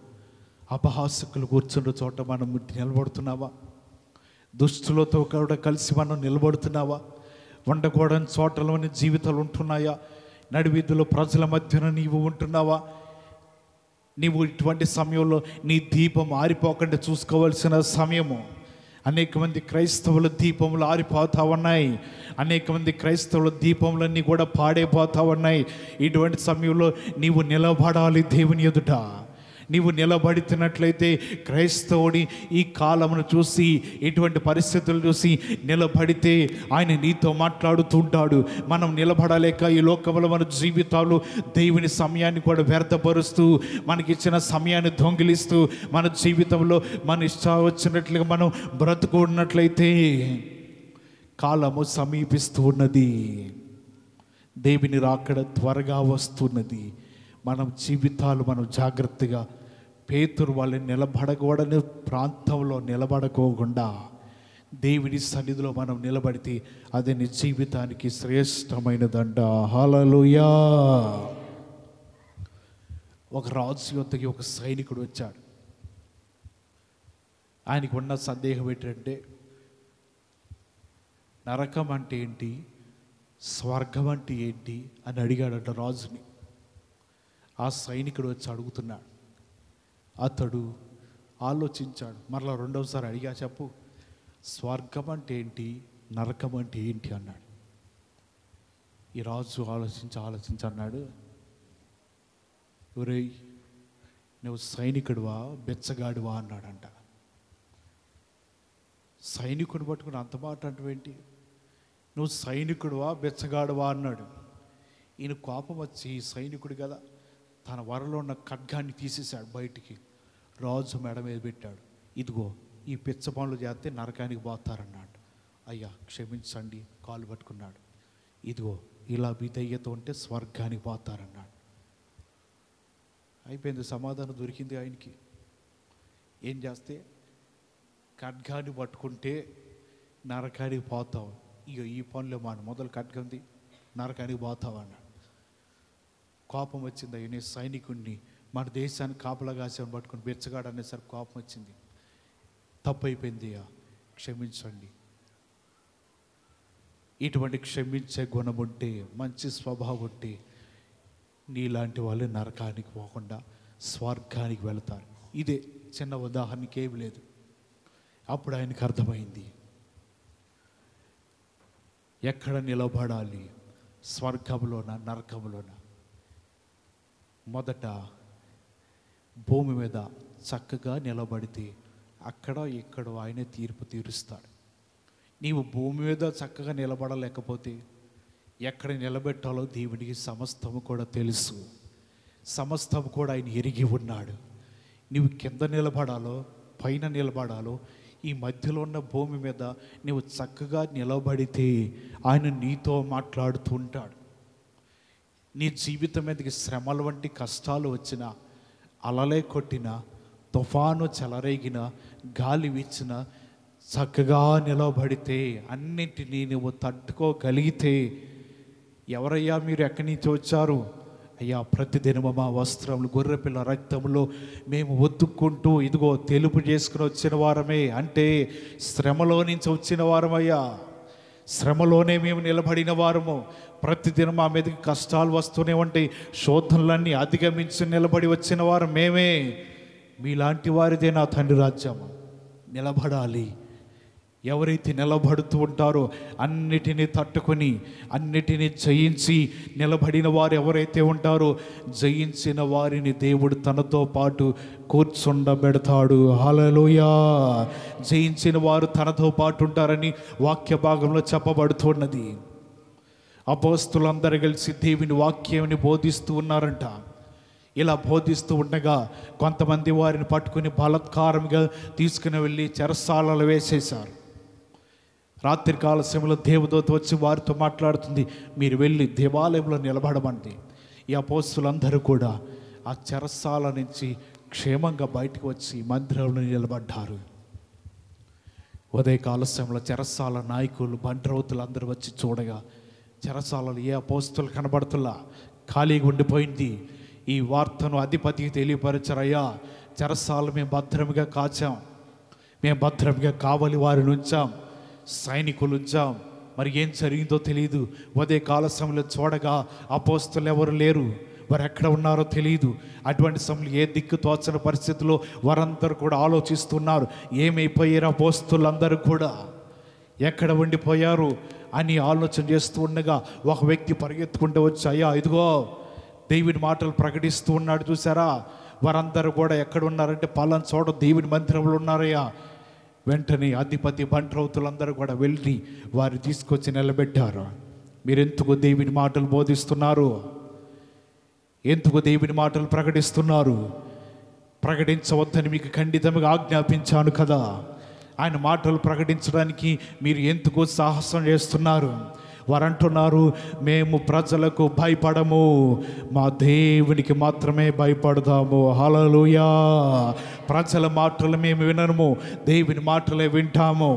అపహాసకులు కూర్చున్న చోట మనం నిలబడుతున్నావా? దుష్టులతో కూడా కలిసి మనం నిలబడుతున్నావా? ఉండకూడని చోటలోని జీవితాలు ఉంటున్నాయా? నడివీధులో ప్రజల మధ్యన నీవు ఉంటున్నావా? నీవు ఇటువంటి సమయంలో నీ దీపం ఆరిపోకుండా చూసుకోవాల్సిన సమయము. అనేక మంది క్రైస్తవుల దీపములు ఆరిపోతూ ఉన్నాయి. అనేక మంది క్రైస్తవుల దీపములన్నీ కూడా పాడైపోతూ ఉన్నాయి. ఇటువంటి సమయంలో నీవు నిలబడాలి దేవుని ఎదుట. నీవు నిలబడుతున్నట్లయితే క్రైస్తవుడి ఈ కాలమును చూసి, ఇటువంటి పరిస్థితులు చూసి నిలబడితే ఆయన నీతో మాట్లాడుతూ ఉంటాడు. మనం నిలబడలేక ఈ లోకంలో మన జీవితాలు దేవుని సమయాన్ని కూడా వ్యర్థపరుస్తూ, మనకిచ్చిన సమయాన్ని దొంగిలిస్తూ, మన జీవితంలో మన ఇష్టం వచ్చినట్లుగా మనం బ్రతుకున్నట్లయితే కాలము సమీపిస్తూ ఉన్నది. దేవుని రాకడ త్వరగా వస్తున్నది. మనం జీవితాలు మనం జాగ్రత్తగా పేతురు వాళ్ళని నిలబడకూడని ప్రాంతంలో నిలబడకోకుండా దేవుని సన్నిధిలో మనం నిలబడితే అది నీ జీవితానికి శ్రేష్టమైనదంట. హల్లెలూయా. ఒక రాజు యొద్దకి ఒక సైనికుడు వచ్చాడు. ఆయనకు ఉన్న సందేహం ఏంటంటే, నరకం అంటే ఏంటి, స్వర్గం అంటే ఏంటి అని అడిగాడంట రాజుని. ఆ సైనికుడు వచ్చి అడుగుతున్నాడు. అతడు ఆలోచించాడు. మరలా రెండవసారి అడిగా, చెప్పు, స్వర్గం అంటే ఏంటి, నరకం అంటే ఏంటి అన్నాడు. ఈ రాజు ఆలోచించి అన్నాడు, ఒరేయ్, నువ్వు సైనికుడువా బెచ్చగాడువా అన్నాడంట. సైనికుడిని పట్టుకుని అంత మాట అంటవేంటి, నువ్వు సైనికుడువా బెచ్చగాడువా అన్నాడు. ఈయన కోపం వచ్చి, సైనికుడు కదా, తన వరలో ఉన్న ఖడ్గాన్ని తీసేశాడు బయటికి. రాజు మెడ మీద పెట్టాడు. ఇదిగో, ఈ పిచ్చ పనులు చేస్తే నరకానికి పోతారన్నాడు. అయ్యా క్షమించండి, కాలు పట్టుకున్నాడు. ఇదిగో, ఇలా విధేయత ఉంటే స్వర్గానికి పోతారన్నాడు. అయిపోయింది, సమాధానం దొరికింది ఆయనకి. ఏం చేస్తే ఖడ్గాన్ని పట్టుకుంటే నరకానికి పోతావు, ఇక ఈ పనులు మొదలు ఖడ్గంది, నరకానికి పోతావు అన్నాడు. కోపం వచ్చింది. అయ్యో, నేను సైనికుడిని, మన దేశాన్ని కాపలా కాసేమని పట్టుకుని బెచ్చగాడు అనేసరికి కోపం వచ్చింది. తప్పు అయిపోయింది, క్షమించండి. ఇటువంటి క్షమించే గుణం ఉంటే, మంచి స్వభావం ఉంటే నీలాంటి వాళ్ళు నరకానికి పోకుండా స్వర్గానికి వెళతారు. ఇదే చిన్న ఉదాహరణకి ఏమి లేదు. అప్పుడు ఆయనకు అర్థమైంది ఎక్కడ నిలబడాలి, స్వర్గంలోనా నరకంలోనా. మొదట భూమి మీద చక్కగా నిలబడితే అక్కడ ఇక్కడ ఆయనే తీర్పు తీరుస్తాడు. నీవు భూమి మీద చక్కగా నిలబడలేకపోతే ఎక్కడ నిలబెట్టాలో దేవునికి సమస్తము కూడా తెలుసు, సమస్తము కూడా ఆయన ఎరిగి ఉన్నాడు. నీవు కింద నిలబడాలో పైన నిలబడాలో ఈ మధ్యలో ఉన్న భూమి మీద నీవు చక్కగా నిలబడితే ఆయన నీతో మాట్లాడుతూ ఉంటాడు. నీ జీవితం మీదకి శ్రమల వంటి కష్టాలు వచ్చినా, అలలే కొట్టినా, తుఫాను చెలరేగిన, గాలి వీచిన, చక్కగా నిలబడితే అన్నింటినీ నువ్వు తట్టుకోగలిగితే, ఎవరయ్యా మీరు ఎక్కడి నుంచి వచ్చారు? అయ్యా ప్రతిదినము మా వస్త్రములు గొర్రెపిల్ల రక్తంలో మేము ఒత్తుక్కుంటూ ఇదిగో తెలుపు చేసుకుని వచ్చిన వారమే. అంటే శ్రమలో నుంచి వచ్చిన వారమయ్యా, శ్రమలోనే మేము నిలబడిన వారము. ప్రతిదినం మా మీదకి కష్టాలు వస్తూనే ఉంటాయి, శోధనలన్నీ అధిగమించి నిలబడి వచ్చిన వారు మేమే. మీలాంటి వారిదే నా తండ్రి రాజ్యము. నిలబడాలి. ఎవరైతే నిలబడుతూ ఉంటారో అన్నిటినీ తట్టుకొని అన్నిటినీ జయించి నిలబడిన వారు ఎవరైతే ఉంటారో జయించిన వారిని దేవుడు తనతో పాటు కూర్చుండబెడతాడు. హల్లెలూయా. జయించిన వారు తనతో పాటు ఉంటారని వాక్య భాగంలో చెప్పబడుతున్నది. అపోస్తులందరూ కలిసి దేవుని వాక్యాన్ని బోధిస్తూ ఉన్నారంట. ఇలా బోధిస్తూ ఉండగా కొంతమంది వారిని పట్టుకుని బలాత్కారంగా తీసుకుని వెళ్ళి చెరసాలలో వేసేశారు. రాత్రికాల సమయంలో దేవదూత వచ్చి వారితో మాట్లాడుతుంది, మీరు వెళ్ళి దేవాలయంలో నిలబడమంది. ఈ అపోస్తులందరూ కూడా ఆ చెరసాల నుంచి క్షేమంగా బయటకు వచ్చి మందిరంలో నిలబడ్డారు. ఉదయకాల సమయంలో చెరసాల నాయకులు బండ్రౌతులు అందరూ వచ్చి చూడగా చెరసాలలో ఏ అపోస్తులు కనబడుతున్నా, ఖాళీగా ఉండిపోయింది. ఈ వార్తను అధిపతికి తెలియపరచరయ్యా, చెరసాల మేము భద్రంగా కాచాం, మేము భద్రంగా కావలి వారిని ఉంచాం, సైనికులు ఉంచాం. మరి ఏం జరిగిందో తెలియదు. ఉదయకాల సమయంలో చూడగా అపోస్తులు ఎవరు లేరు, వారు ఎక్కడ ఉన్నారో తెలియదు. అటువంటి సమయంలో ఏ దిక్కు తోచని పరిస్థితుల్లో వారందరూ కూడా ఆలోచిస్తున్నారు, ఏమైపోయారు అపోస్తులందరూ కూడా, ఎక్కడ ఉండిపోయారు అని ఆలోచన చేస్తూ ఉండగా ఒక వ్యక్తి పరిగెత్తుకుంటూ వచ్చి, అయ్యా ఇదిగో దేవుని మాటలు ప్రకటిస్తూ ఉన్నాడు చూసారా, వారందరూ కూడా ఎక్కడ ఉన్నారంటే పలానా చోట దేవుని మందిరంలో ఉన్నారయ్యా. వెంటనే అధిపతి బంట్రౌతులందరూ కూడా వెళ్ళి వారు తీసుకొచ్చి నిలబెట్టారు. మీరెందుకు దేవుని మాటలు బోధిస్తున్నారు? ఎందుకు దేవుని మాటలు ప్రకటిస్తున్నారు? ప్రకటించవద్దని మీకు ఖండితంగా ఆజ్ఞాపించాను కదా. ఆయన మాటలు ప్రకటించడానికి మీరు ఎందుకు సాహసం చేస్తున్నారు? వారు అంటున్నారు, మేము ప్రజలకు భయపడము, మా దేవునికి మాత్రమే భయపడతాము. హల్లెలూయా. ప్రజల మాటలు మేము వినము, దేవుని మాటలే వింటాము.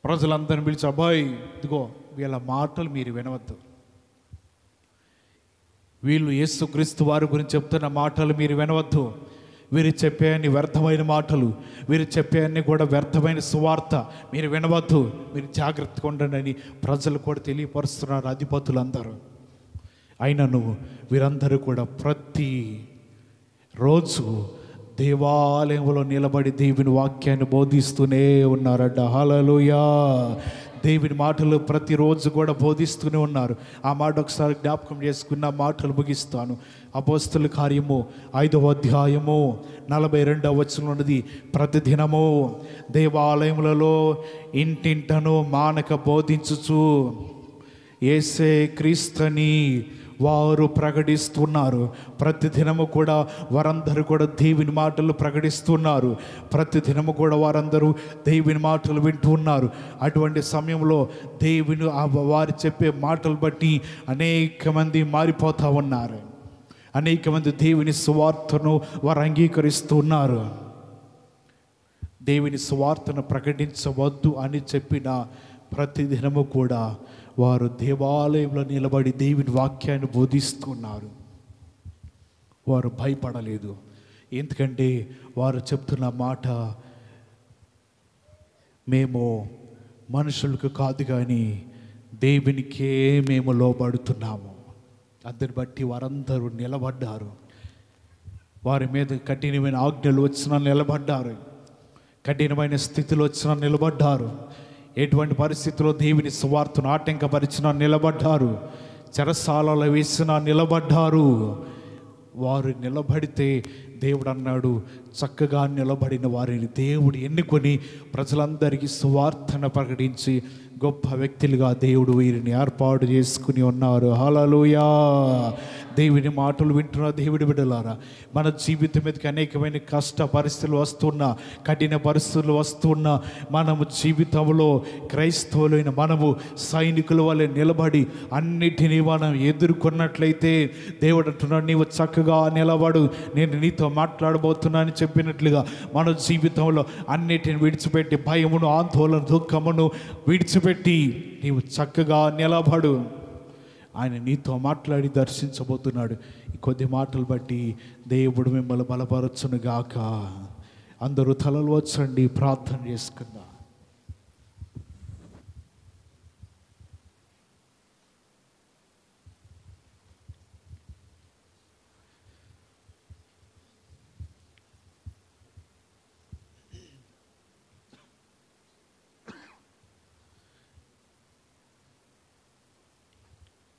ప్రజలందరిని పిలిచి, అబ్బాయి ఇదిగో వీళ్ళ మాటలు మీరు వినవద్దు, వీళ్ళు యేసుక్రీస్తు వారి గురించి చెప్తున్న మాటలు మీరు వినవద్దు, వీరు చెప్పే అన్ని వ్యర్థమైన మాటలు, వీరు చెప్పే అన్ని కూడా వ్యర్థమైన సువార్త మీరు వినవద్దు, మీరు జాగ్రత్తగా ఉండండి అని ప్రజలు కూడా తెలియపరుస్తున్నారు అధిపతులందరూ. అయినను వీరందరూ కూడా ప్రతి రోజు దేవాలయంలో నిలబడి దేవుని వాక్యాన్ని బోధిస్తూనే ఉన్నారట. హల్లెలూయా. దేవుని మాటలు ప్రతిరోజు కూడా బోధిస్తూనే ఉన్నారు. ఆ మాట ఒకసారి జ్ఞాపకం చేసుకున్న మాటలు ముగిస్తాను. అపోస్తుల కార్యము 5వ అధ్యాయము 42వ వచనంలో ఉన్నది, ప్రతిదినము దేవాలయములలో ఇంటింటను మానక బోధించుచు యేసే క్రీస్తుని వారు ప్రకటిస్తున్నారు. ప్రతిదినము కూడా వారందరూ కూడా దేవుని మాటలు ప్రకటిస్తున్నారు. ప్రతిదినము కూడా వారందరూ దేవుని మాటలు వింటూ ఉన్నారు. అటువంటి సమయంలో దేవుని వారు చెప్పే మాటలు బట్టి అనేక మంది మారిపోతూ ఉన్నారు. అనేక మంది దేవుని సువార్తను వారు అంగీకరిస్తూ ఉన్నారు. దేవుని సువార్తను ప్రకటించవద్దు అని చెప్పిన ప్రతిదినము కూడా వారు దేవాలయంలో నిలబడి దేవుని వాక్యాన్ని బోధిస్తున్నారు. వారు భయపడలేదు. ఎందుకంటే వారు చెప్తున్న మాట, మేము మనుషులకు కాదు కానీ దేవునికే మేము లోబడుతున్నాము. అందరిని బట్టి వారందరూ నిలబడ్డారు. వారి మీద కఠినమైన ఆజ్ఞలు వచ్చినా నిలబడ్డారు, కఠినమైన స్థితిలో వచ్చినా నిలబడ్డారు, ఎటువంటి పరిస్థితుల్లో దేవుని సువార్తను ఆటంకపరిచినా నిలబడ్డారు, చెరసాలలో వేసినా నిలబడ్డారు. వారు నిలబడితే దేవుడు అన్నాడు, చక్కగా నిలబడిన వారిని దేవుడు ఎన్నుకొని ప్రజలందరికీ సువార్తను ప్రకటించి గొప్ప వ్యక్తులుగా దేవుడు వీరిని ఏర్పాటు చేసుకుని ఉన్నారు. హల్లెలూయా. దేవుని మాటలు వింటున్న దేవుడి బిడ్డలారా, మన జీవితం మీదకి అనేకమైన కష్ట పరిస్థితులు వస్తున్నా, కఠిన పరిస్థితులు వస్తున్నా, మనము జీవితంలో క్రైస్తవులైన మనము సైనికుల వలె నిలబడి అన్నిటినీ మనం ఎదుర్కొన్నట్లయితే దేవుడు అంటున్నాడు, నీవు చక్కగా నిలబడు, నేను నీతో మాట్లాడబోతున్నానని చెప్పినట్లుగా మన జీవితంలో అన్నిటిని విడిచిపెట్టి, భయమును, ఆందోళన, దుఃఖమును విడిచిపెట్టి నీవు చక్కగా నిలబడు. ఆయన నీతో మాట్లాడి దర్శించబోతున్నాడు. ఈ కొద్ది మాటలు బట్టి దేవుడు మిమ్మల్ని బలపరచును గాక. అందరూ తలలు వచ్చండి, ప్రార్థన చేసుకుందాం.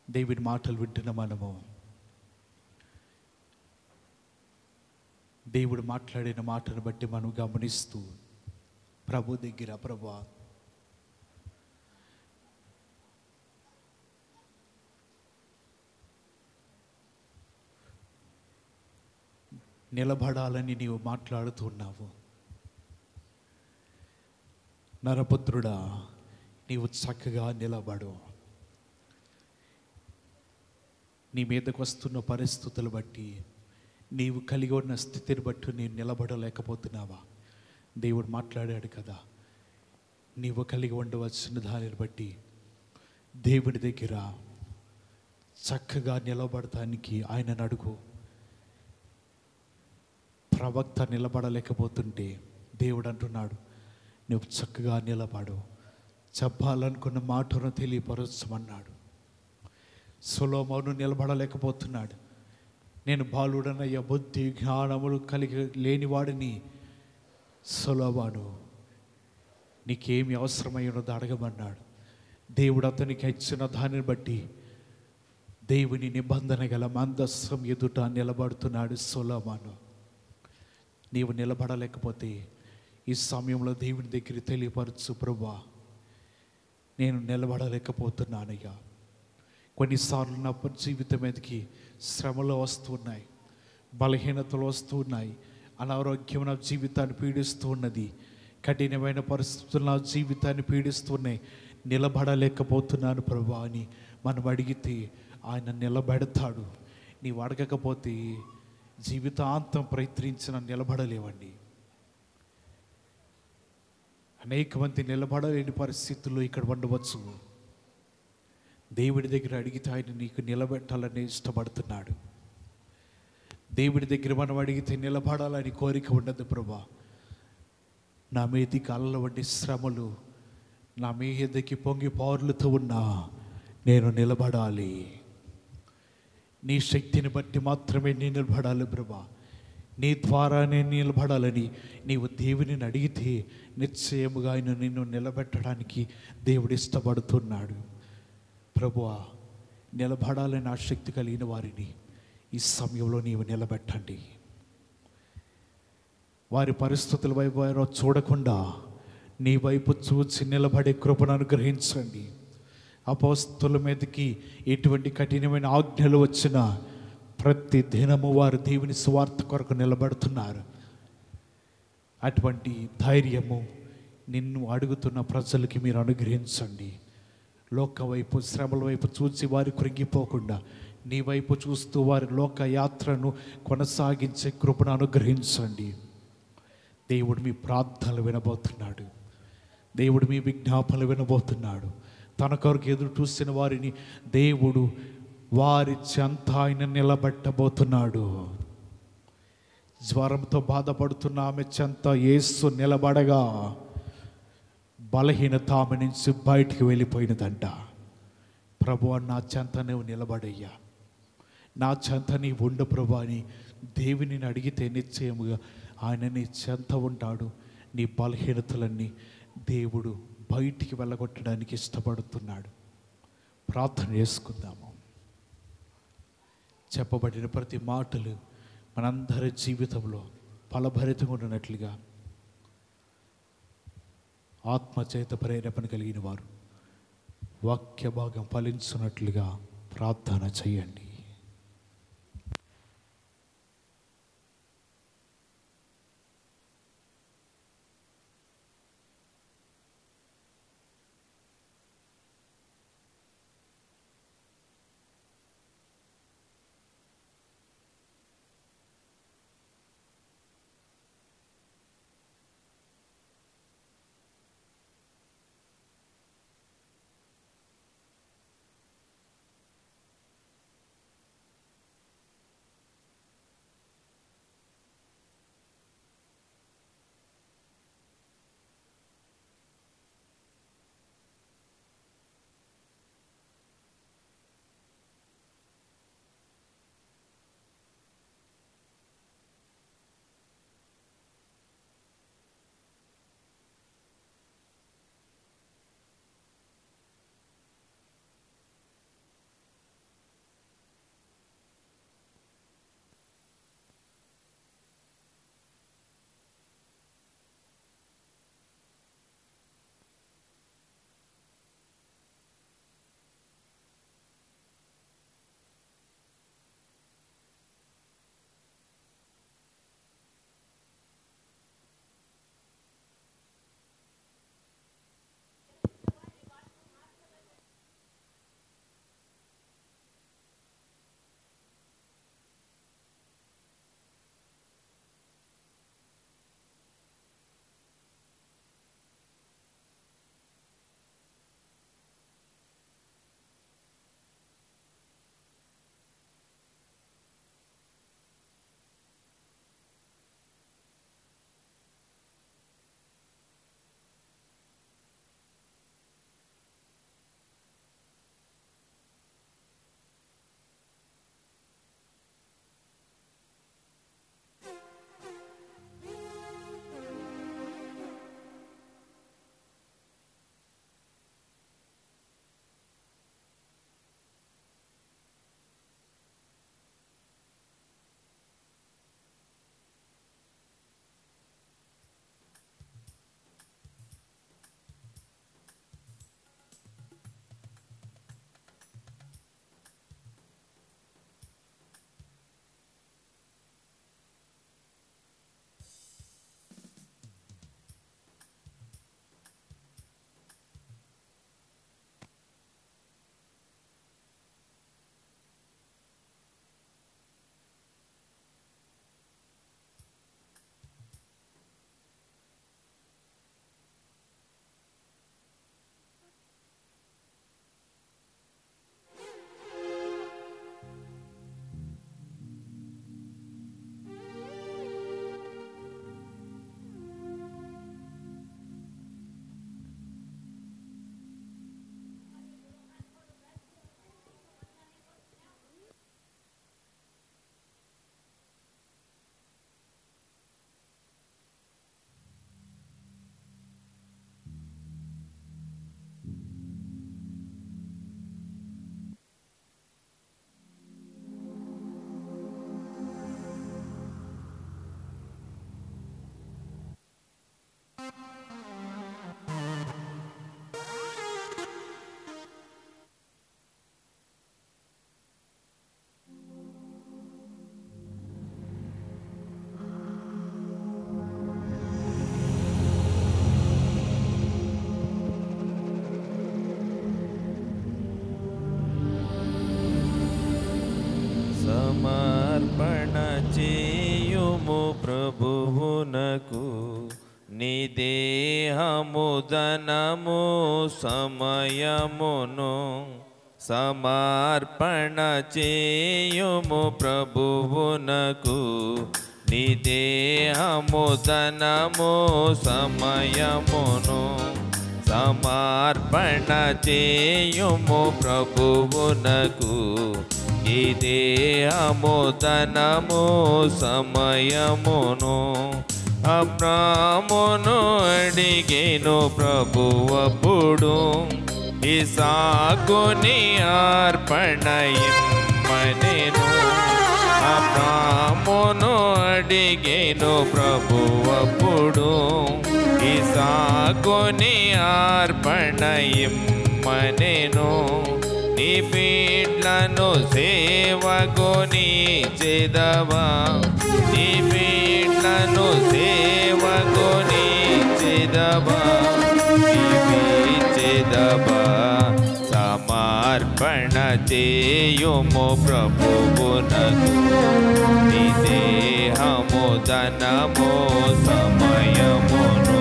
దేవుడి మాటలు వింటున్న మనము దేవుడు మాట్లాడిన మాటను బట్టి మనం గమనిస్తూ ప్రభు దగ్గర, ప్రభువా నిలబడాలని నీవు మాట్లాడుతున్నావు. నరపుత్రుడా, నీవు చక్కగా నిలబడు. నీ మీదకు వస్తున్న పరిస్థితులు బట్టి, నీవు కలిగి ఉన్న స్థితిని బట్టి నీవు నిలబడలేకపోతున్నావా? దేవుడు మాట్లాడాడు కదా, నీవు కలిగి ఉండవలసిన దానిని బట్టి దేవుడి దగ్గర చక్కగా నిలబడటానికి ఆయనను అడుగు. ప్రవక్త నిలబడలేకపోతుంటే దేవుడు అంటున్నాడు, నువ్వు చక్కగా నిలబడు, చెప్పాలనుకున్న మాటను తెలియపరచమన్నాడు. సొలొమోను నిలబడలేకపోతున్నాడు. నేను బాలుడనయ్య, బుద్ధి జ్ఞానములు కలిగి లేనివాడిని. సొలొమోను, నీకేమి అవసరమై ఉన్నదో అడగమన్నాడు. దేవుడు అతనికి ఇచ్చిన దానిని బట్టి దేవుని నిబంధన గల మందస్సం ఎదుట నిలబడుతున్నాడు సొలొమోను. నీవు నిలబడలేకపోతే ఈ సమయంలో దేవుని దగ్గర తెలియపరచు, ప్రభువా నేను నిలబడలేకపోతున్నానయ్యా. కొన్నిసార్లు నా జీవితం మీదకి శ్రమలు వస్తున్నాయి, బలహీనతలు వస్తున్నాయి, అనారోగ్యం నా జీవితాన్ని పీడిస్తూ ఉన్నది, కఠినమైన పరిస్థితులు నా జీవితాన్ని పీడిస్తున్నాయి, నిలబడలేకపోతున్నాను ప్రభువా అని మనం అడిగితే ఆయన నిలబెడతాడు. నీవు అడగకపోతే జీవితాంతం ప్రయత్నించిన నిలబడలేవండి. అనేక మంది నిలబడలేని పరిస్థితుల్లో ఇక్కడ ఉండవచ్చు. దేవుడి దగ్గర అడిగితే ఆయన నీకు నిలబెట్టాలని ఇష్టపడుతున్నాడు. దేవుడి దగ్గర మనం అడిగితే నిలబడాలని కోరిక ఉండదు. ప్రభా, నా మీదికి అల్ల వంటి శ్రమలు నా మీదకి పొంగి పారులుతూ ఉన్నా నేను నిలబడాలి. నీ శక్తిని బట్టి మాత్రమే నేను నిలబడాలి ప్రభా, నీ ద్వారా నేను నిలబడాలని నీవు దేవుని అడిగితే నిశ్చయముగా ఆయన నిన్ను నిలబెట్టడానికి దేవుడు ఇష్టపడుతున్నాడు. ప్రభువా, నిలబడాలని ఆసక్తి కలిగిన వారిని ఈ సమయంలో నీవు నిలబెట్టండి. వారి పరిస్థితుల వైపు చూడకుండా నీ వైపు చూసి నిలబడే కృపను అనుగ్రహించండి. అపోస్తలుల మీదకి ఎటువంటి కఠినమైన ఆజ్ఞలు వచ్చినా ప్రతి దినము వారు దేవుని సువార్త కొరకు నిలబడుతున్నారు. అటువంటి ధైర్యము నిన్ను అడుగుతున్న ప్రజలకి మీరు అనుగ్రహించండి. లోక వైపు, శ్రమల వైపు చూసి వారు కృంగిపోకుండా నీ వైపు చూస్తూ వారి లోక యాత్రను కొనసాగించే కృపను అనుగ్రహించండి. దేవుడు మీ ప్రార్థనలు వినబోతున్నాడు. దేవుడు మీ విజ్ఞాపనలు వినబోతున్నాడు. తన కొరకు ఎదురు చూసిన వారిని దేవుడు వారి చెంత ఆయన నిలబెట్టబోతున్నాడు. జ్వరంతో బాధపడుతున్న ఆమె చెంత యేసు నిలబడగా బలహీనత ఆమె నుంచి బయటికి వెళ్ళిపోయినదంట. ప్రభువా, నా చెంత నువ్వు నిలబడయ్యా, నా చెంత నీ ఉండు ప్రభు అని దేవుని అడిగితే నిశ్చయముగా ఆయన నీ చెంత ఉంటాడు. నీ బలహీనతలన్నీ దేవుడు బయటికి వెళ్ళగొట్టడానికి ఇష్టపడుతున్నాడు. ప్రార్థన చేసుకుందాము. చెప్పబడిన ప్రతి మాటలు మనందరి జీవితంలో ఫలభరితంగా ఉన్నట్లుగా ఆత్మచేత ప్రేరేపణ కలిగిన వారు వాక్య భాగం ఫలించున్నట్లుగా ప్రార్థన చేయండి. సమర్పణ చేయుము ప్రభువునకు నీ దేహము ధనము సమయమును. సమర్పణ చేయుము ప్రభువునకు నీ దేహము ధనము సమయమును. సమర్పణ చేయుము ప్రభువునకు నీ దేహము ధనము సమయమును అబ్రామును అడిగేను ప్రభువప్పుడు ఇసాకుని అర్పణ ఇమ్మనెను. అబ్రామును అడిగేను ప్రభువప్పుడు ఇసాకుని అర్పణ ఇమ్మనెను. నీ పీట్లను సేవకుని చెదవా, నీ పీట్లను సేవకుని చెదవా, చెదవా సమర్పణ చేయుము ప్రభువునకు. నీ దేహము ధనము సమయమును.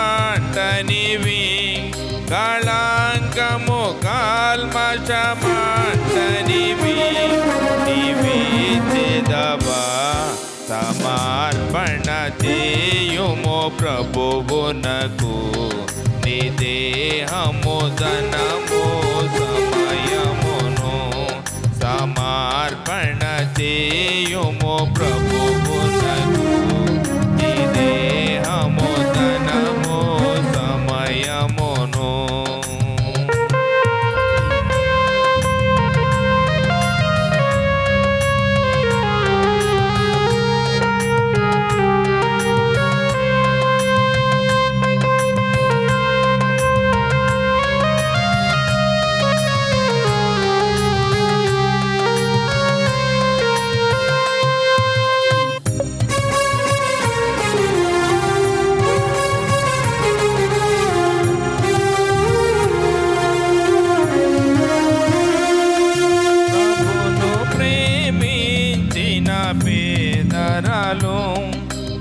కల్మషమంటనివి కళంకము కల్మషమంటనివి నీవి చెదవా సమర్పణ చేయుము ప్రభువునకు. నీ దేహము ధనము సమయమును సమర్పణ చేయుము ప్రభువునకు. నీ దేహము ధనము సమయమును.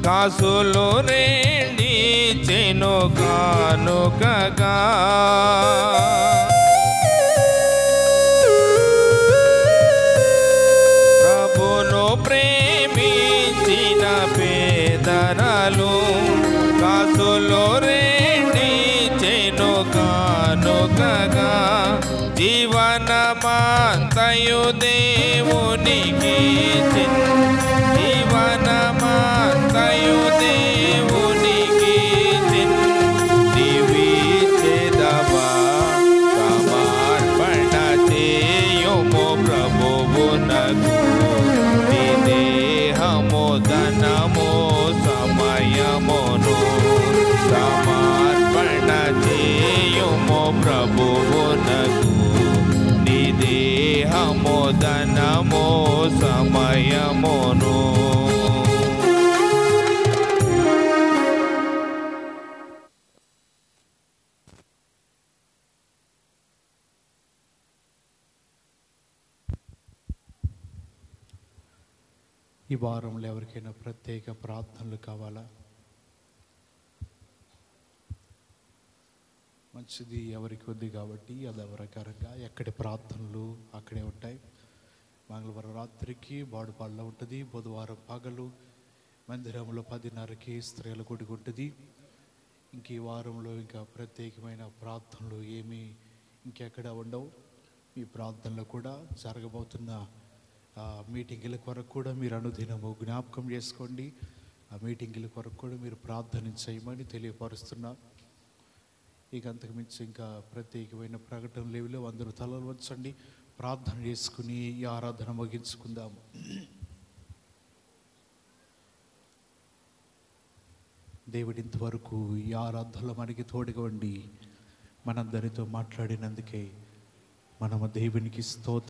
కాసులు రెండి చెను కానుకగా ప్రభును ప్రేమించిన పేదరాలు కాసులు రెండి చెను కానుకగా జీవనమంతయు దేవునికి జీవనమంతయు దేవునికి నీవి చెదవా సమర్పణ చేయుము ప్రభువునకు. నీ దేహము ధనము సమయమును సమర్పణ చేయుము ప్రభువునకు. నీ దేహము ధనము సమయమును. ఈ వారంలో ఎవరికైనా ప్రత్యేక ప్రార్థనలు కావాలా? మంచిది, ఎవరికి ఉంది కాబట్టి అది ప్రకారంగా ఎక్కడి ప్రార్థనలు అక్కడే ఉంటాయి. మంగళవారం రాత్రికి బాడుపాడులో ఉంటుంది, బుధవారం పగలు మందిరంలో 10:30కి స్త్రీల గుడి ఉంటుంది. ఇంక ఈ వారంలో ఇంకా ప్రత్యేకమైన ప్రార్థనలు ఏమీ ఇంకెక్కడ ఉండవు. ఈ ప్రార్థనలు కూడా జరగబోతున్న మీటింగుల కొరకు కూడా మీరు అనుదినము జ్ఞాపకం చేసుకోండి. ఆ మీటింగుల కొరకు కూడా మీరు ప్రార్థన చేయమని తెలియపరుస్తున్నా. ఇక అంతకు మించి ఇంకా ప్రత్యేకమైన ప్రకటన లేవులో అందరూ తలలు వంచండి, ప్రార్థన చేసుకుని ఈ ఆరాధన ముగించుకుందాము. దేవుడి ఇంతవరకు ఈ ఆరాధనలో మనకి తోడుగా ఉండి మనందరితో మాట్లాడినందుకే మనము దేవునికి స్తోత్రం.